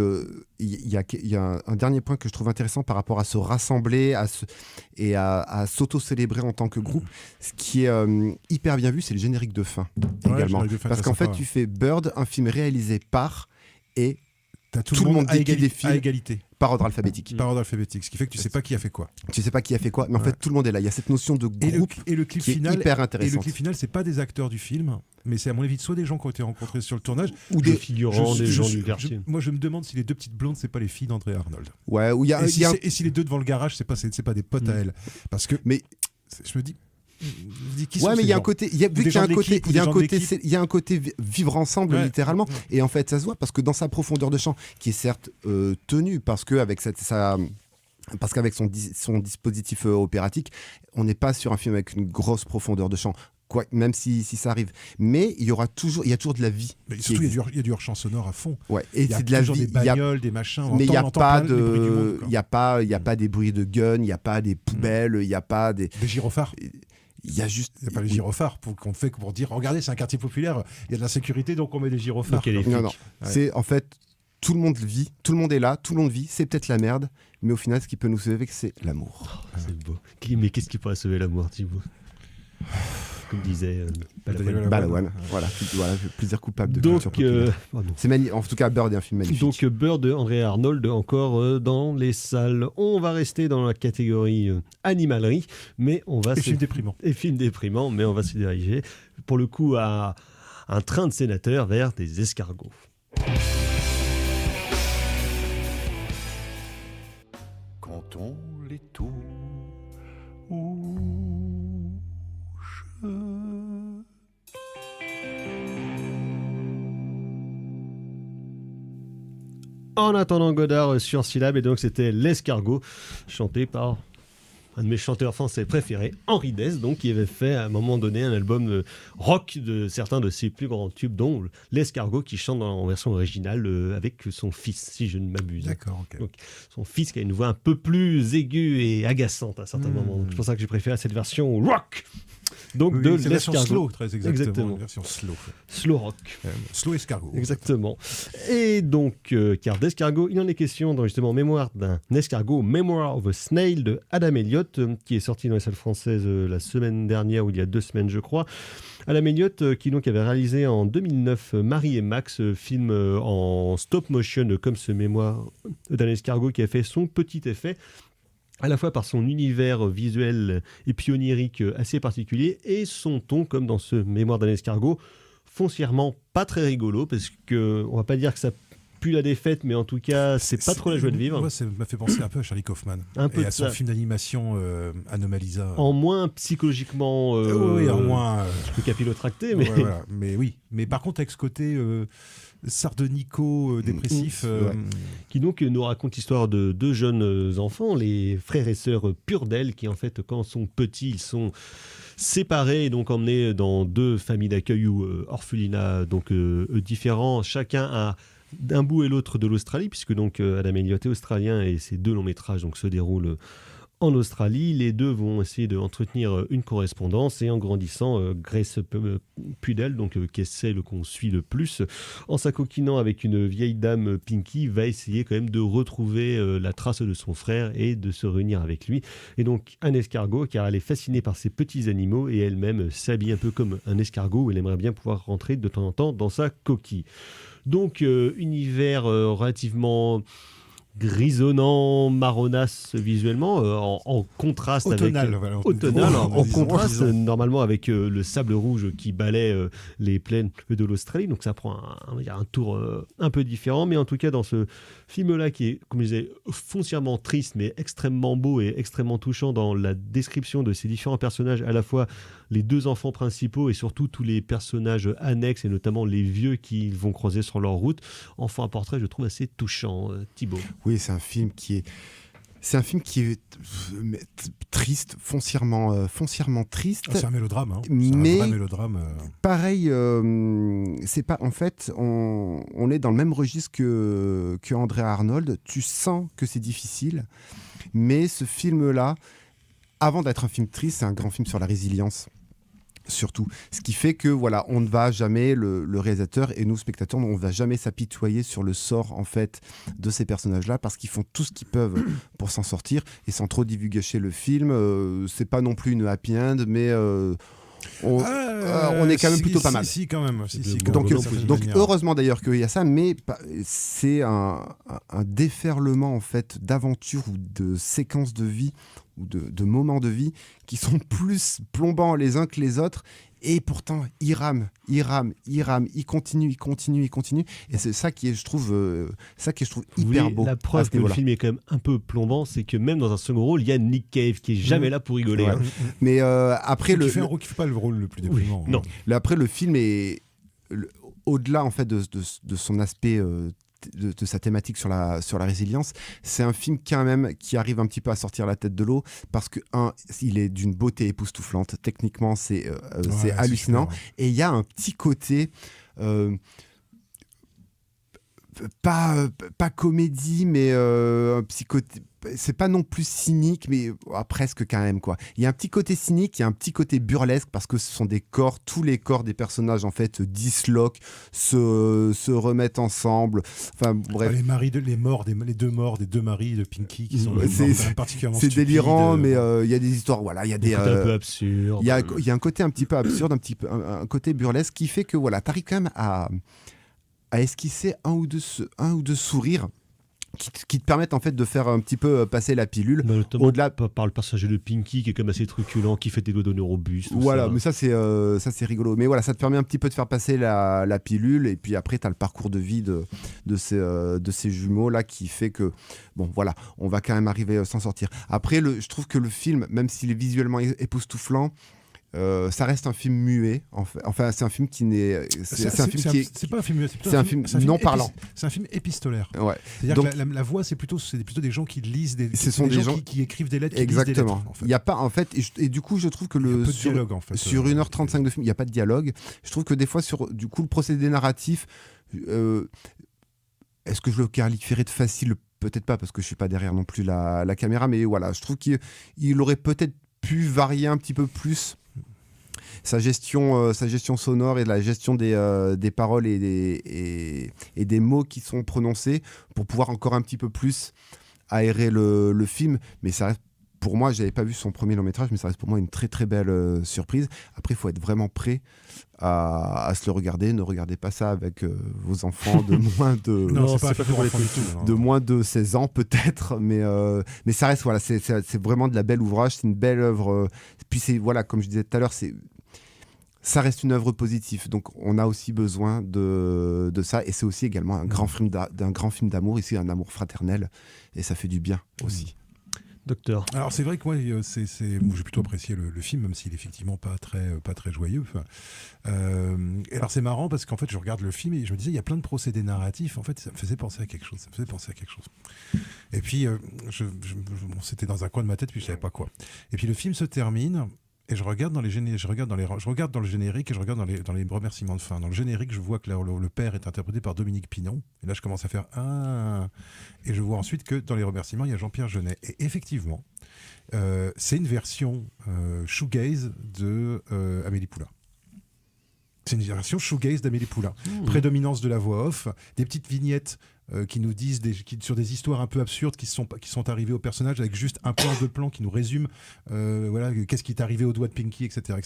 il y a un dernier point que je trouve intéressant par rapport à se rassembler et à s'auto-célébrer en tant que groupe. Ce qui est hyper bien vu, c'est le générique de fin également. Parce qu'en fait, tu fais Bird, un film réalisé par et t'as tout le monde à égalité. Par ordre alphabétique. Par ordre alphabétique, ce qui fait que tu sais pas qui a fait quoi. Tu sais pas qui a fait quoi, mais en fait tout le monde est là. Il y a cette notion de groupe et le clip qui final, est hyper intéressante. Et le clip final, c'est pas des acteurs du film, mais c'est à mon avis soit des gens qui ont été rencontrés sur le tournage, ou des figurants, des gens du quartier. Moi je me demande si les deux petites blondes, c'est pas les filles d'André Arnold. Ouais, ou et si les deux devant le garage, c'est pas des potes à elle. Parce que je me dis. Ouais, mais il y a un côté, il y a un côté vivre ensemble, littéralement. Et en fait, ça se voit parce que dans sa profondeur de champ, qui est certes tenue, parce qu'avec son dispositif opératique, on n'est pas sur un film avec une grosse profondeur de champ. Quoi, même si ça arrive, mais il y a toujours de la vie. Mais surtout, il y a du hors-champ sonore à fond. Ouais, et c'est de la vie. Des bagnoles, des machins. Mais il n'y a pas des bruits de guns, il n'y a pas des poubelles, il n'y a pas des gyrophares. Il y a juste. Il n'y a pas les gyrophares qu'on fait pour dire regardez, c'est un quartier populaire, il y a de la sécurité, donc on met des gyrophares. Non. Ouais. C'est en fait. Tout le monde vit, tout le monde est là, tout le monde vit, c'est peut-être la merde, mais au final, ce qui peut nous sauver, c'est l'amour. C'est beau. Mais qu'est-ce qui pourrait sauver l'amour, Thibaut ? Comme disait Balavoine. Voilà, plaisir coupable de donc, c'est en tout cas, Bird est un film magnifique. Donc, Bird de André Arnold, encore dans les salles. On va rester dans la catégorie animalerie, mais on va film déprimant, mais on va se diriger, pour le coup, à un train de sénateurs vers des escargots. Quand on les touche, En attendant Godard sur Syllab, et donc c'était L'escargot, chanté par un de mes chanteurs français préférés, Henri Dess, donc, qui avait fait à un moment donné un album rock de certains de ses plus grands tubes, dont L'escargot, qui chante en version originale avec son fils, si je ne m'abuse. D'accord, ok. Donc, son fils qui a une voix un peu plus aiguë et agaçante à certains moments. C'est pour ça que j'ai préféré cette version rock. Donc de l'escargot. Slow, très exactement. Version slow. Slow rock. Slow escargot. Exactement. Et donc, car d'escargot, il en est question dans justement Mémoire d'un escargot, Memoir of a Snail de Adam Elliott, qui est sorti dans les salles françaises la semaine dernière, ou il y a 2 semaines, je crois. Adam Elliott, qui donc avait réalisé en 2009 Marie et Max, film en stop motion, comme ce Mémoire d'un escargot, qui a fait son petit effet, à la fois par son univers visuel et pionniérique assez particulier, et son ton, comme dans ce Mémoire d'un escargot, foncièrement pas très rigolo, parce que on va pas dire que ça pue la défaite, mais en tout cas, c'est pas trop la joie de vivre. Moi, ça m'a fait penser un peu à Charlie Kaufman. Un peu et de à son ça. film d'animation Anomalisa. En moins psychologiquement oui, en moins. capillotracté, mais... Ouais, voilà. Mais oui. Mais par contre, avec ce côté sardonico-dépressif. Qui donc nous raconte l'histoire de deux jeunes enfants, les frères et sœurs Purdell, qui en fait, quand ils sont petits, ils sont séparés et donc emmenés dans deux familles d'accueil ou orphelinats donc différents, chacun a d'un bout et l'autre de l'Australie, puisque donc Adam Elliott est australien et ces deux longs métrages donc se déroulent en Australie. Les deux vont essayer d'entretenir une correspondance et en grandissant, Grace Pudel, donc qui est celle qu'on suit le plus, en s'acoquinant avec une vieille dame Pinky, va essayer quand même de retrouver la trace de son frère et de se réunir avec lui. Et donc un escargot, car elle est fascinée par ces petits animaux et elle-même s'habille un peu comme un escargot où elle aimerait bien pouvoir rentrer de temps en temps dans sa coquille. Donc univers relativement grisonnant, marronasse visuellement, en contraste automnal, avec... voilà, automnal, en disons. contraste normalement avec le sable rouge qui balaie les plaines de l'Australie. Donc ça prend un tour un peu différent. Mais en tout cas, dans ce film-là, qui est, comme je disais, foncièrement triste, mais extrêmement beau et extrêmement touchant dans la description de ces différents personnages, à la fois les deux enfants principaux et surtout tous les personnages annexes, et notamment les vieux qui vont croiser sur leur route, en font un portrait, je trouve, assez touchant. Thibaut. Oui, c'est un film qui est triste, foncièrement triste. C'est un mélodrame, hein. Mais un vrai mélodrame. Pareil, c'est pas. En fait, on est dans le même registre que Andrea Arnold. Tu sens que c'est difficile, mais ce film-là, avant d'être un film triste, c'est un grand film sur la résilience. Surtout, ce qui fait que voilà, on ne va jamais, le réalisateur et nous spectateurs, on ne va jamais s'apitoyer sur le sort en fait de ces personnages-là, parce qu'ils font tout ce qu'ils peuvent pour s'en sortir, et sans trop divulgacher le film, c'est pas non plus une happy end, mais on est quand même plutôt pas mal. Si, quand même. Donc heureusement d'ailleurs qu'il y a ça, mais c'est un déferlement en fait d'aventures ou de séquences de vie ou de moments de vie qui sont plus plombants les uns que les autres, et pourtant ils rament, ils continuent, et c'est ça qui est, je trouve hyper beau. La preuve que le film est quand même un peu plombant, c'est que même dans un second rôle, il y a Nick Cave qui est jamais là pour rigoler. Ouais. Hein. Mais après qui fait pas le rôle le plus déprimant. Oui, non. Après le film est au-delà en fait de son aspect de sa thématique sur la résilience, c'est un film quand même qui arrive un petit peu à sortir la tête de l'eau, parce que il est d'une beauté époustouflante, techniquement c'est hallucinant, et il y a un petit côté pas comédie, mais un petit côté, c'est pas non plus cynique, mais presque quand même quoi. Il y a un petit côté cynique, il y a un petit côté burlesque, parce que ce sont des corps, tous les corps des personnages en fait disloquent, se remettent ensemble. Enfin bref. Les deux morts des deux maris de Pinky qui sont particulièrement c'est stupides. délirant, mais il y a des histoires, voilà, il y a des un peu absurdes. Il y a un côté un petit peu absurde, un côté burlesque qui fait que voilà, t'arrives quand même à esquisser un ou deux sourires qui te permettent en fait de faire un petit peu passer la pilule. Notamment au-delà par le personnage de Pinky qui est quand même assez truculent, qui fait des doigts d'honneur au bus. Voilà, ça. mais ça c'est rigolo. Mais voilà, ça te permet un petit peu de faire passer la pilule, et puis après tu as le parcours de vie de ces jumeaux là qui fait que bon voilà, on va quand même arriver à s'en sortir. Après je trouve que le film, même s'il est visuellement époustouflant, ça reste un film muet. Enfin, c'est un film qui n'est. C'est pas un film muet, c'est un film non parlant. C'est un film épistolaire. Ouais. C'est-à-dire que la voix, c'est plutôt des gens qui lisent ce sont des gens qui écrivent des lettres. Exactement. Lisent des lettres, en fait. Il y a pas en fait, et du coup, je trouve que dialogue, en fait, sur 1h35 de film, il n'y a pas de dialogue. Je trouve que des fois, sur du coup le procédé narratif, est-ce que je le qualifierais de facile? Peut-être pas, parce que je suis pas derrière non plus la caméra, mais voilà, je trouve qu'il aurait peut-être pu varier un petit peu plus sa gestion sonore et la gestion des paroles et des mots qui sont prononcés, pour pouvoir encore un petit peu plus aérer le film. Mais ça reste, pour moi, j'avais pas vu son premier long métrage, mais ça reste pour moi une très très belle surprise. Après, il faut être vraiment prêt à se le regarder. Ne regardez pas ça avec vos enfants de moins de non, c'est pas pour les enfants du tout. De moins de 16 ans peut-être, mais ça reste, voilà, c'est vraiment de la belle ouvrage, c'est une belle œuvre. Puis c'est, voilà, comme je disais tout à l'heure, ça reste une œuvre positive. Donc on a aussi besoin de ça. Et c'est aussi également un grand film d'amour, ici un amour fraternel. Et ça fait du bien aussi. Docteur. Alors c'est vrai que moi, moi, j'ai plutôt apprécié le film, même s'il est effectivement pas très joyeux. Et alors c'est marrant parce qu'en fait, je regarde le film et je me disais, il y a plein de procédés narratifs. En fait, ça me faisait penser à quelque chose. Et puis, bon, c'était dans un coin de ma tête, puis je savais pas quoi. Et puis le film se termine. Et je regarde dans le générique et je regarde dans les remerciements de fin. Dans le générique, je vois que le père est interprété par Dominique Pinon. Et là, je commence à faire et je vois ensuite que dans les remerciements, il y a Jean-Pierre Jeunet. Et effectivement, c'est une version shoegaze de Amélie Poulain. C'est une version shoegaze d'Amélie Poulain. Prédominance de la voix off, des petites vignettes qui nous disent sur des histoires un peu absurdes qui sont arrivées au personnage avec juste un plan, deux plans qui nous résument voilà, qu'est-ce qui est arrivé au doigt de Pinky, etc.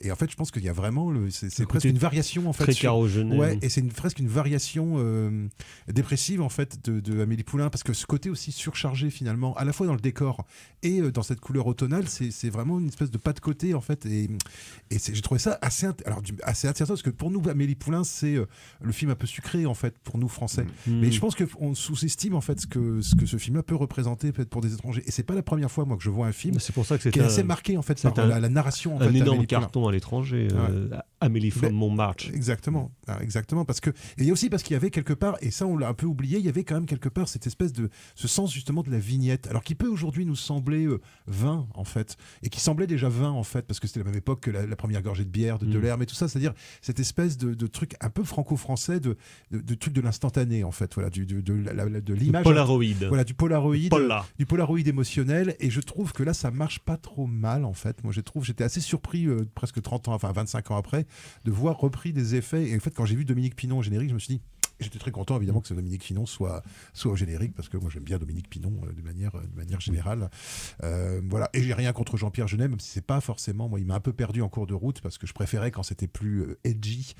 Et en fait, je pense qu'il y a vraiment c'est presque une variation en fait. Très Caro Jeunet. Ouais, et c'est presque une variation dépressive en fait de Amélie Poulain, parce que ce côté aussi surchargé finalement, à la fois dans le décor et dans cette couleur automnale, c'est vraiment une espèce de pas de côté en fait. Et j'ai trouvé ça assez intéressant parce que pour nous, Amélie Poulain, c'est le film un peu sucré en fait pour nous Français. Mais je pense qu'on sous-estime en fait ce que ce film-là peut représenter peut-être pour des étrangers. Et c'est pas la première fois moi que je vois un film c'est pour ça que qui est assez marqué en fait par la narration. Un énorme carton à l'étranger. Amélie from Montmartre. Exactement, parce que et aussi parce qu'il y avait quelque part, et ça on l'a un peu oublié, il y avait quand même quelque part cette espèce de ce sens justement de la vignette, alors qui peut aujourd'hui nous sembler vain en fait, et qui semblait déjà vain en fait, parce que c'était la même époque que la première gorgée de bière de Delerme et tout ça, c'est-à-dire cette espèce de truc un peu franco-français de truc de l'instantané en fait, voilà, de l'image, Polaroid. Voilà, du Polaroid émotionnel, et je trouve que là ça marche pas trop mal en fait. Moi j'étais assez surpris presque 30 ans, enfin 25 ans après, de voir repris des effets. Et en fait, quand j'ai vu Dominique Pinon au générique, je me suis dit, j'étais très content évidemment que ce Dominique Pinon soit au générique, parce que moi j'aime bien Dominique Pinon de manière générale. Voilà. Et j'ai rien contre Jean-Pierre Jeunet, même si c'est pas forcément, moi il m'a un peu perdu en cours de route, parce que je préférais quand c'était plus edgy.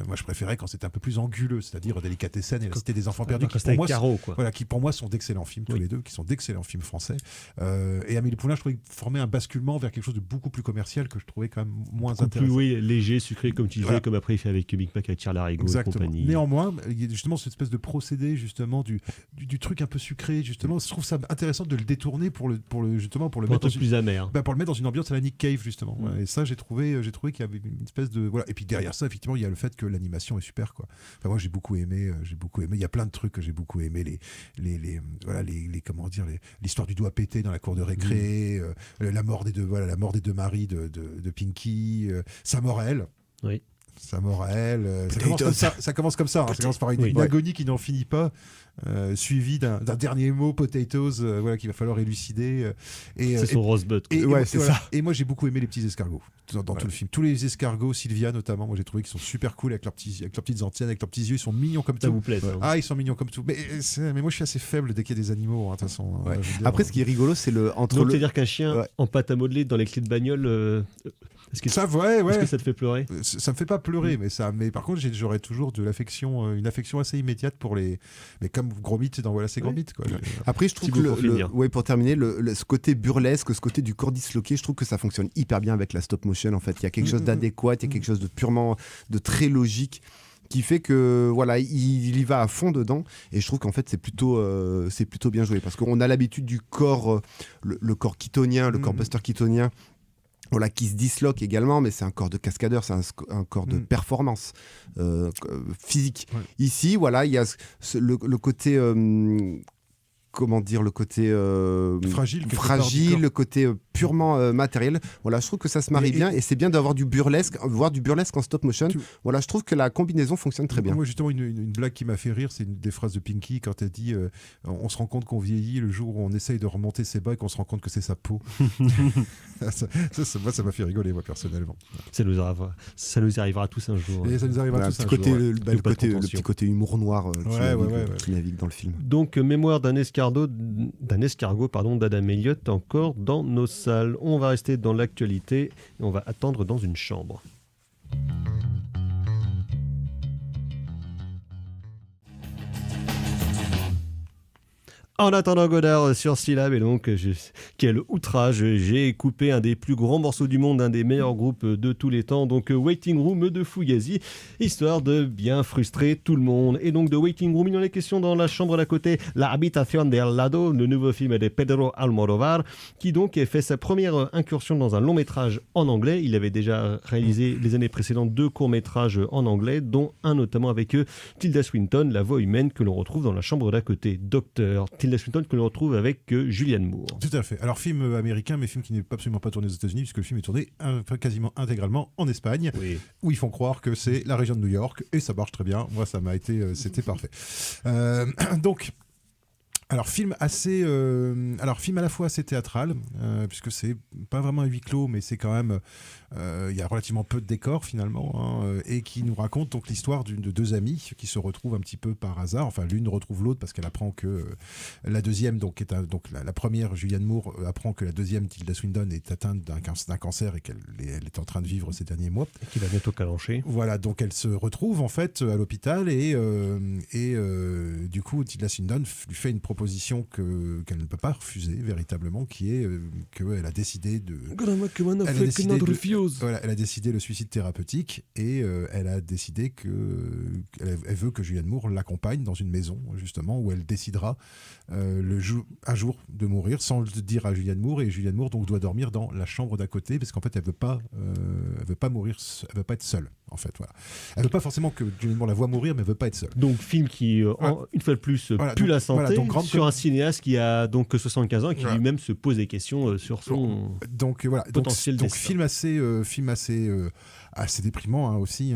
Moi je préférais quand c'était un peu plus anguleux, c'est-à-dire Délicatessen et La Cité des Enfants Perdus, qui pour moi sont d'excellents films, tous les deux, qui sont d'excellents films français. Et Amélie Poulain, je trouvais formait un basculement vers quelque chose de beaucoup plus commercial, que je trouvais quand même moins intéressant. Plus léger, sucré, comme tu disais, comme après il fait avec Big Mac, avec Charles Larigot et compagnie. Néanmoins, il y a justement cette espèce de procédé justement du truc un peu sucré, justement. Je trouve ça intéressant de le détourner pour le mettre plus amer. Pour le mettre dans une ambiance à la Nick Cave justement. Et ça, j'ai trouvé qu'il y avait une espèce de voilà. Et puis derrière ça, effectivement, il y a le fait que l'animation est super quoi. Enfin, moi, j'ai beaucoup aimé. Il y a plein de trucs que j'ai beaucoup aimé. Comment dire, l'histoire du doigt pété dans la cour de récré, la mort des deux maris de Pinky, sa Morel. Oui. Ça commence comme ça. Ça commence par une agonie qui n'en finit pas, suivie d'un dernier mot, potatoes, voilà, qu'il va falloir élucider. C'est son rosebud. C'est ça. Et moi, j'ai beaucoup aimé les petits escargots dans tout le film. Tous les escargots, Sylvia notamment, moi j'ai trouvé qu'ils sont super cool avec leurs petites antennes, avec leurs petits yeux, ils sont mignons comme tout. Ça vous plaît, ça, ils sont mignons comme tout. Mais moi, je suis assez faible dès qu'il y a des animaux, de toute façon. Après, ce qui est rigolo, c'est c'est-à-dire qu'un chien en pâte à modeler dans les clés de bagnole. Est-ce que ça te fait pleurer? Ça me fait pas pleurer, mais par contre j'aurais toujours de l'affection, une affection assez immédiate pour les. Mais comme Gromit dans Voilà c'est Gromit quoi. Après je trouve pour terminer ce côté burlesque, ce côté du corps disloqué, je trouve que ça fonctionne hyper bien avec la stop motion en fait. Il y a quelque chose d'adéquat, il y a quelque chose de très logique, qui fait que voilà, il y va à fond dedans, et je trouve qu'en fait c'est plutôt bien joué, parce qu'on a l'habitude du corps, le corps keatonien, le corps buster keatonien. Voilà, qui se disloque également, mais c'est un corps de cascadeur, c'est un corps de performance physique. Ouais. Ici, voilà, il y a le côté, comment dire, le côté fragile, le côté purement matériel. Voilà, je trouve que ça se marie bien, et c'est bien d'avoir voir du burlesque en stop motion. Voilà, je trouve que la combinaison fonctionne très bien. Moi, justement, une blague qui m'a fait rire, c'est une des phrases de Pinky quand elle dit on se rend compte qu'on vieillit le jour où on essaye de remonter ses bas et qu'on se rend compte que c'est sa peau. Moi, ça m'a fait rigoler, moi, personnellement. Ça nous arrivera tous un jour. Et ça nous arrivera tous un jour. Le petit côté humour noir qui navigue dans le film. Donc, mémoire d'un escargot d'Adam Elliott, encore dans nos salles. On va rester dans l'actualité et on va attendre dans une chambre. En attendant Godard sur Syllab, et donc quel outrage, j'ai coupé un des plus grands morceaux du monde, un des meilleurs groupes de tous les temps, donc Waiting Room de Fugazi, histoire de bien frustrer tout le monde. Et donc de Waiting Room, il en est question dans La chambre d'à côté, La Habitación de al lado, le nouveau film de Pedro Almodóvar, qui donc a fait sa première incursion dans un long métrage en anglais. Il avait déjà réalisé les années précédentes 2 courts-métrages en anglais, dont un notamment avec Tilda Swinton, la voix humaine que l'on retrouve dans La chambre d'à côté. Docteur Tilda Swinton que l'on retrouve avec Julianne Moore. Tout à fait. Alors film américain, mais film qui n'est absolument pas tourné aux États-Unis, puisque le film est tourné quasiment intégralement en Espagne, où ils font croire que c'est la région de New York, et ça marche très bien. Moi, ça m'a été, c'était parfait. Donc. Alors film à la fois assez théâtral, puisque c'est pas vraiment un huis clos, mais c'est quand même il y a relativement peu de décors finalement, et qui nous raconte donc l'histoire de 2 amies qui se retrouvent un petit peu par hasard. Enfin, l'une retrouve l'autre parce qu'elle apprend que la deuxième, donc la première, Julianne Moore, apprend que la deuxième, Tilda Swinton, est atteinte d'un cancer et qu'elle est en train de vivre ces derniers mois. Et qui va bientôt calancher. Voilà, donc elle se retrouve en fait à l'hôpital et du coup Tilda Swinton lui fait une proposition qu'elle ne peut pas refuser véritablement, qui est qu'elle a décidé de... Elle a décidé le suicide thérapeutique et elle a décidé qu'elle veut que Julianne Moore l'accompagne dans une maison justement où elle décidera un jour de mourir sans le dire à Julianne Moore, et Julianne Moore donc doit dormir dans la chambre d'à côté parce qu'en fait elle veut pas mourir, elle veut pas être seule en fait, voilà. Elle veut pas forcément que Julianne Moore la voit mourir, mais elle veut pas être seule. Donc film qui une fois de plus pue la santé, sur un cinéaste qui a donc 75 ans et qui lui-même se pose des questions sur son potentiel destin. Donc film assez déprimant aussi,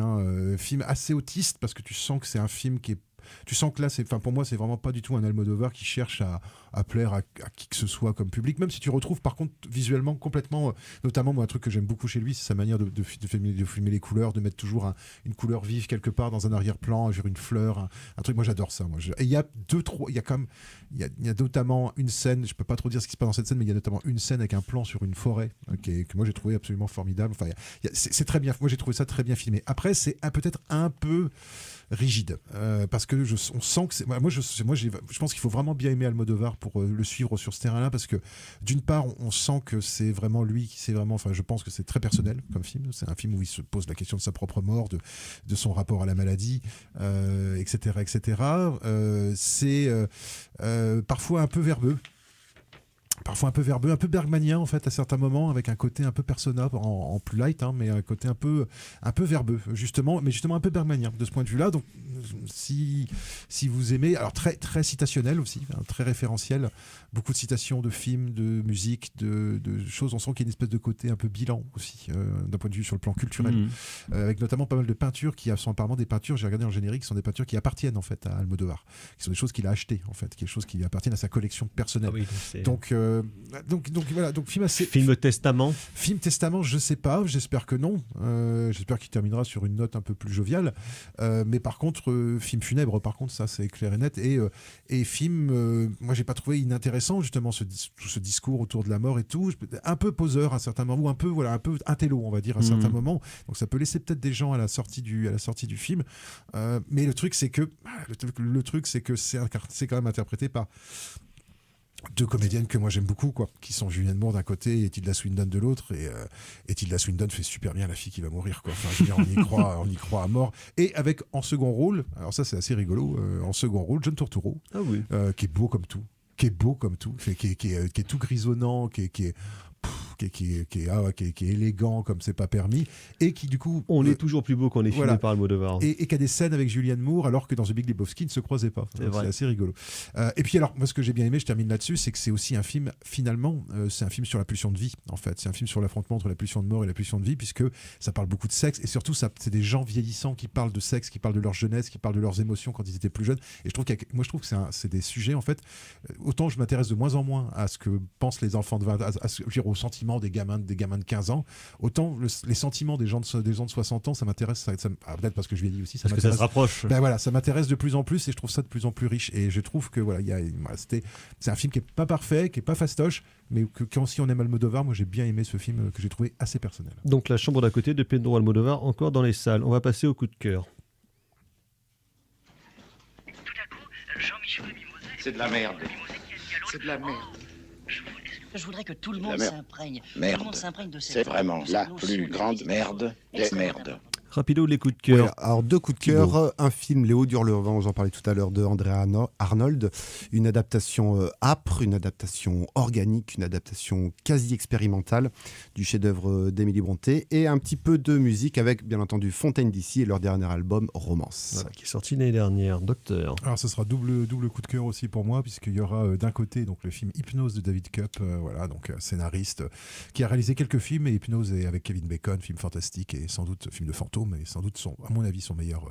film assez autiste parce que tu sens que c'est un film qui est... Tu sens que là, pour moi, c'est vraiment pas du tout un Almodóvar qui cherche à plaire à qui que ce soit comme public, même si tu retrouves par contre visuellement complètement, notamment moi, un truc que j'aime beaucoup chez lui, c'est sa manière de filmer les couleurs, de mettre toujours une couleur vive quelque part dans un arrière-plan, genre une fleur, un truc, moi j'adore ça. Et il y a il y a notamment une scène, je peux pas trop dire ce qui se passe dans cette scène, mais il y a notamment une scène avec un plan sur une forêt que moi j'ai trouvé absolument formidable. Enfin, c'est très bien, moi j'ai trouvé ça très bien filmé. Après, c'est peut-être un peu rigide, parce que on sent que je pense qu'il faut vraiment bien aimer Almodóvar pour le suivre sur ce terrain-là, parce que d'une part on sent que c'est vraiment lui qui je pense que c'est très personnel comme film, c'est un film où il se pose la question de sa propre mort, de son rapport à la maladie, etc. C'est parfois un peu verbeux, un peu bergmanien en fait à certains moments, avec un côté un peu Persona en plus light, mais un côté un peu verbeux justement un peu bergmanien de ce point de vue là. Donc si vous aimez, alors très très citationnel aussi, très référentiel, beaucoup de citations de films, de musique, de choses. On sent qu'il y a une espèce de côté un peu bilan aussi, d'un point de vue sur le plan culturel, avec notamment pas mal de peintures qui sont apparemment des peintures, j'ai regardé en générique, qui sont des peintures qui appartiennent en fait à Almodóvar, qui sont des choses qu'il a achetées en fait, quelque chose qui lui appartiennent à sa collection personnelle. Donc voilà, donc film assez... Film testament, je sais pas, j'espère que non, j'espère qu'il terminera sur une note un peu plus joviale, mais par contre film funèbre, par contre ça c'est clair et net, et film moi j'ai pas trouvé inintéressant justement tout ce discours autour de la mort et tout, un peu poseur à certains moments, ou un peu intello on va dire à certains moments, donc ça peut laisser peut-être des gens à la sortie du film, mais le truc c'est que c'est quand même interprété par 2 comédiennes que moi j'aime beaucoup, qui sont Julianne Moore d'un côté et Tilda Swinton de l'autre, et Tilda Swinton fait super bien la fille qui va mourir, Enfin, je veux dire, on y croit à mort. Et avec en second rôle, alors ça c'est assez rigolo, en second rôle, John Turturro, qui est beau comme tout, qui est tout grisonnant, qui est élégant comme c'est pas permis, et qui du coup on est toujours plus beau qu'on est filmé par Almodóvar, et qui a des scènes avec Julianne Moore alors que dans The Big Lebowski ils ne se croisaient pas. C'est assez rigolo. Et puis alors moi ce que j'ai bien aimé, je termine là-dessus, c'est que c'est aussi un film finalement, c'est un film sur la pulsion de vie en fait, c'est un film sur l'affrontement entre la pulsion de mort et la pulsion de vie, puisque ça parle beaucoup de sexe, et surtout c'est des gens vieillissants qui parlent de sexe, qui parlent de leur jeunesse, qui parlent de leurs émotions quand ils étaient plus jeunes, et je trouve que c'est des sujets en fait, autant je m'intéresse de moins en moins à ce que pensent les enfants de 20, aux sentiments des gamins de 15 ans, autant les sentiments des gens de 60 ans, ça m'intéresse, peut-être parce que je lui ai dit aussi, parce que ça se rapproche. Voilà, ça m'intéresse de plus en plus, et je trouve ça de plus en plus riche, et je trouve que c'est un film qui est pas parfait, qui est pas fastoche, mais que quand si on aime Almodóvar, moi j'ai bien aimé ce film que j'ai trouvé assez personnel. Donc La chambre d'à côté de Pedro Almodóvar, encore dans les salles. On va passer au coup de cœur. Tout à coup, Jean-Michel Mimosé... C'est de la merde. C'est de la merde. Je voudrais que tout le monde merde. s'imprègne. Merde. Tout le monde s'imprègne de cette C'est vraiment la notion plus de grande justice merde des extrêmement merdes. Rapido, les coups de cœur. Ouais, alors 2 coups de cœur, un film Léo Durlevent, j'en parlais tout à l'heure, de André Arnold, une adaptation âpre, une adaptation organique, une adaptation quasi expérimentale du chef-d'œuvre d'Émilie Brontë, et un petit peu de musique avec bien entendu Fontaine d'ici et leur dernier album Romance. Voilà, qui est sorti l'année dernière. Docteur. Alors ce sera double coup de cœur aussi pour moi, puisqu'il y aura d'un côté donc le film Hypnose de David Koepp, voilà, donc scénariste qui a réalisé quelques films, et Hypnose est avec Kevin Bacon, film fantastique et sans doute film de fantôme, et sans doute à mon avis son meilleur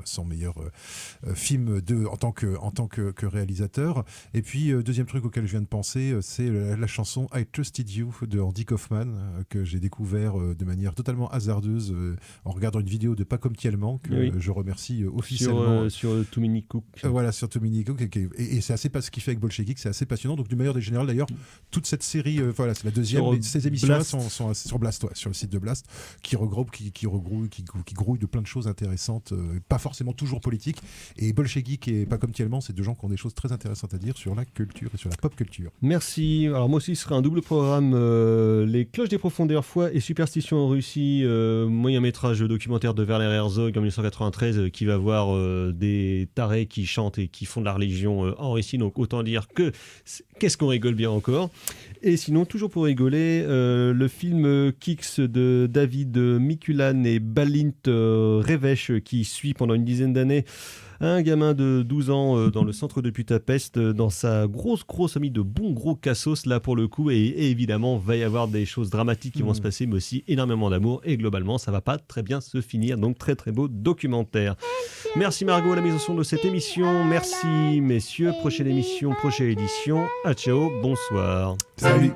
film en tant que réalisateur. Et puis deuxième truc auquel je viens de penser, c'est la chanson I Trusted You de Andy Kaufman, que j'ai découvert de manière totalement hasardeuse en regardant une vidéo de Pas comme Tielman, que je remercie officiellement sur Too Many Cook. Voilà, sur Too Many Cook, et c'est assez ce qu'il fait avec Bolshevik, c'est assez passionnant. Donc du meilleur des générales d'ailleurs, toute cette série, voilà, c'est la deuxième, mais ces émissions-là sont sur Blast, sur le site de Blast, qui regroupe, qui grouille de plein de choses intéressantes, pas forcément toujours politiques. Et Bolshevik et Pas comme Tielman, c'est deux gens qui ont des choses très intéressantes à dire sur la culture et sur la pop culture. Merci. Alors moi aussi, ce sera un double programme, Les Cloches des Profondeurs, Foi et Superstition en Russie, moyen métrage documentaire de Werner Herzog en 1993, qui va voir des tarés qui chantent et qui font de la religion en Russie, donc autant dire que qu'est-ce qu'on rigole bien encore. Et sinon, toujours pour rigoler, le film Kicks de David Mikulan et Balint Revesh, qui suit pendant une dizaine d'années un gamin de 12 ans dans le centre de Budapest, dans sa grosse famille de bons gros cassos, là pour le coup, et évidemment va y avoir des choses dramatiques qui vont se passer, mais aussi énormément d'amour, et globalement ça va pas très bien se finir, donc très beau documentaire. Merci Margot à la mise en son de cette émission, merci messieurs, prochaine émission, prochaine édition, ciao, bonsoir. Salut.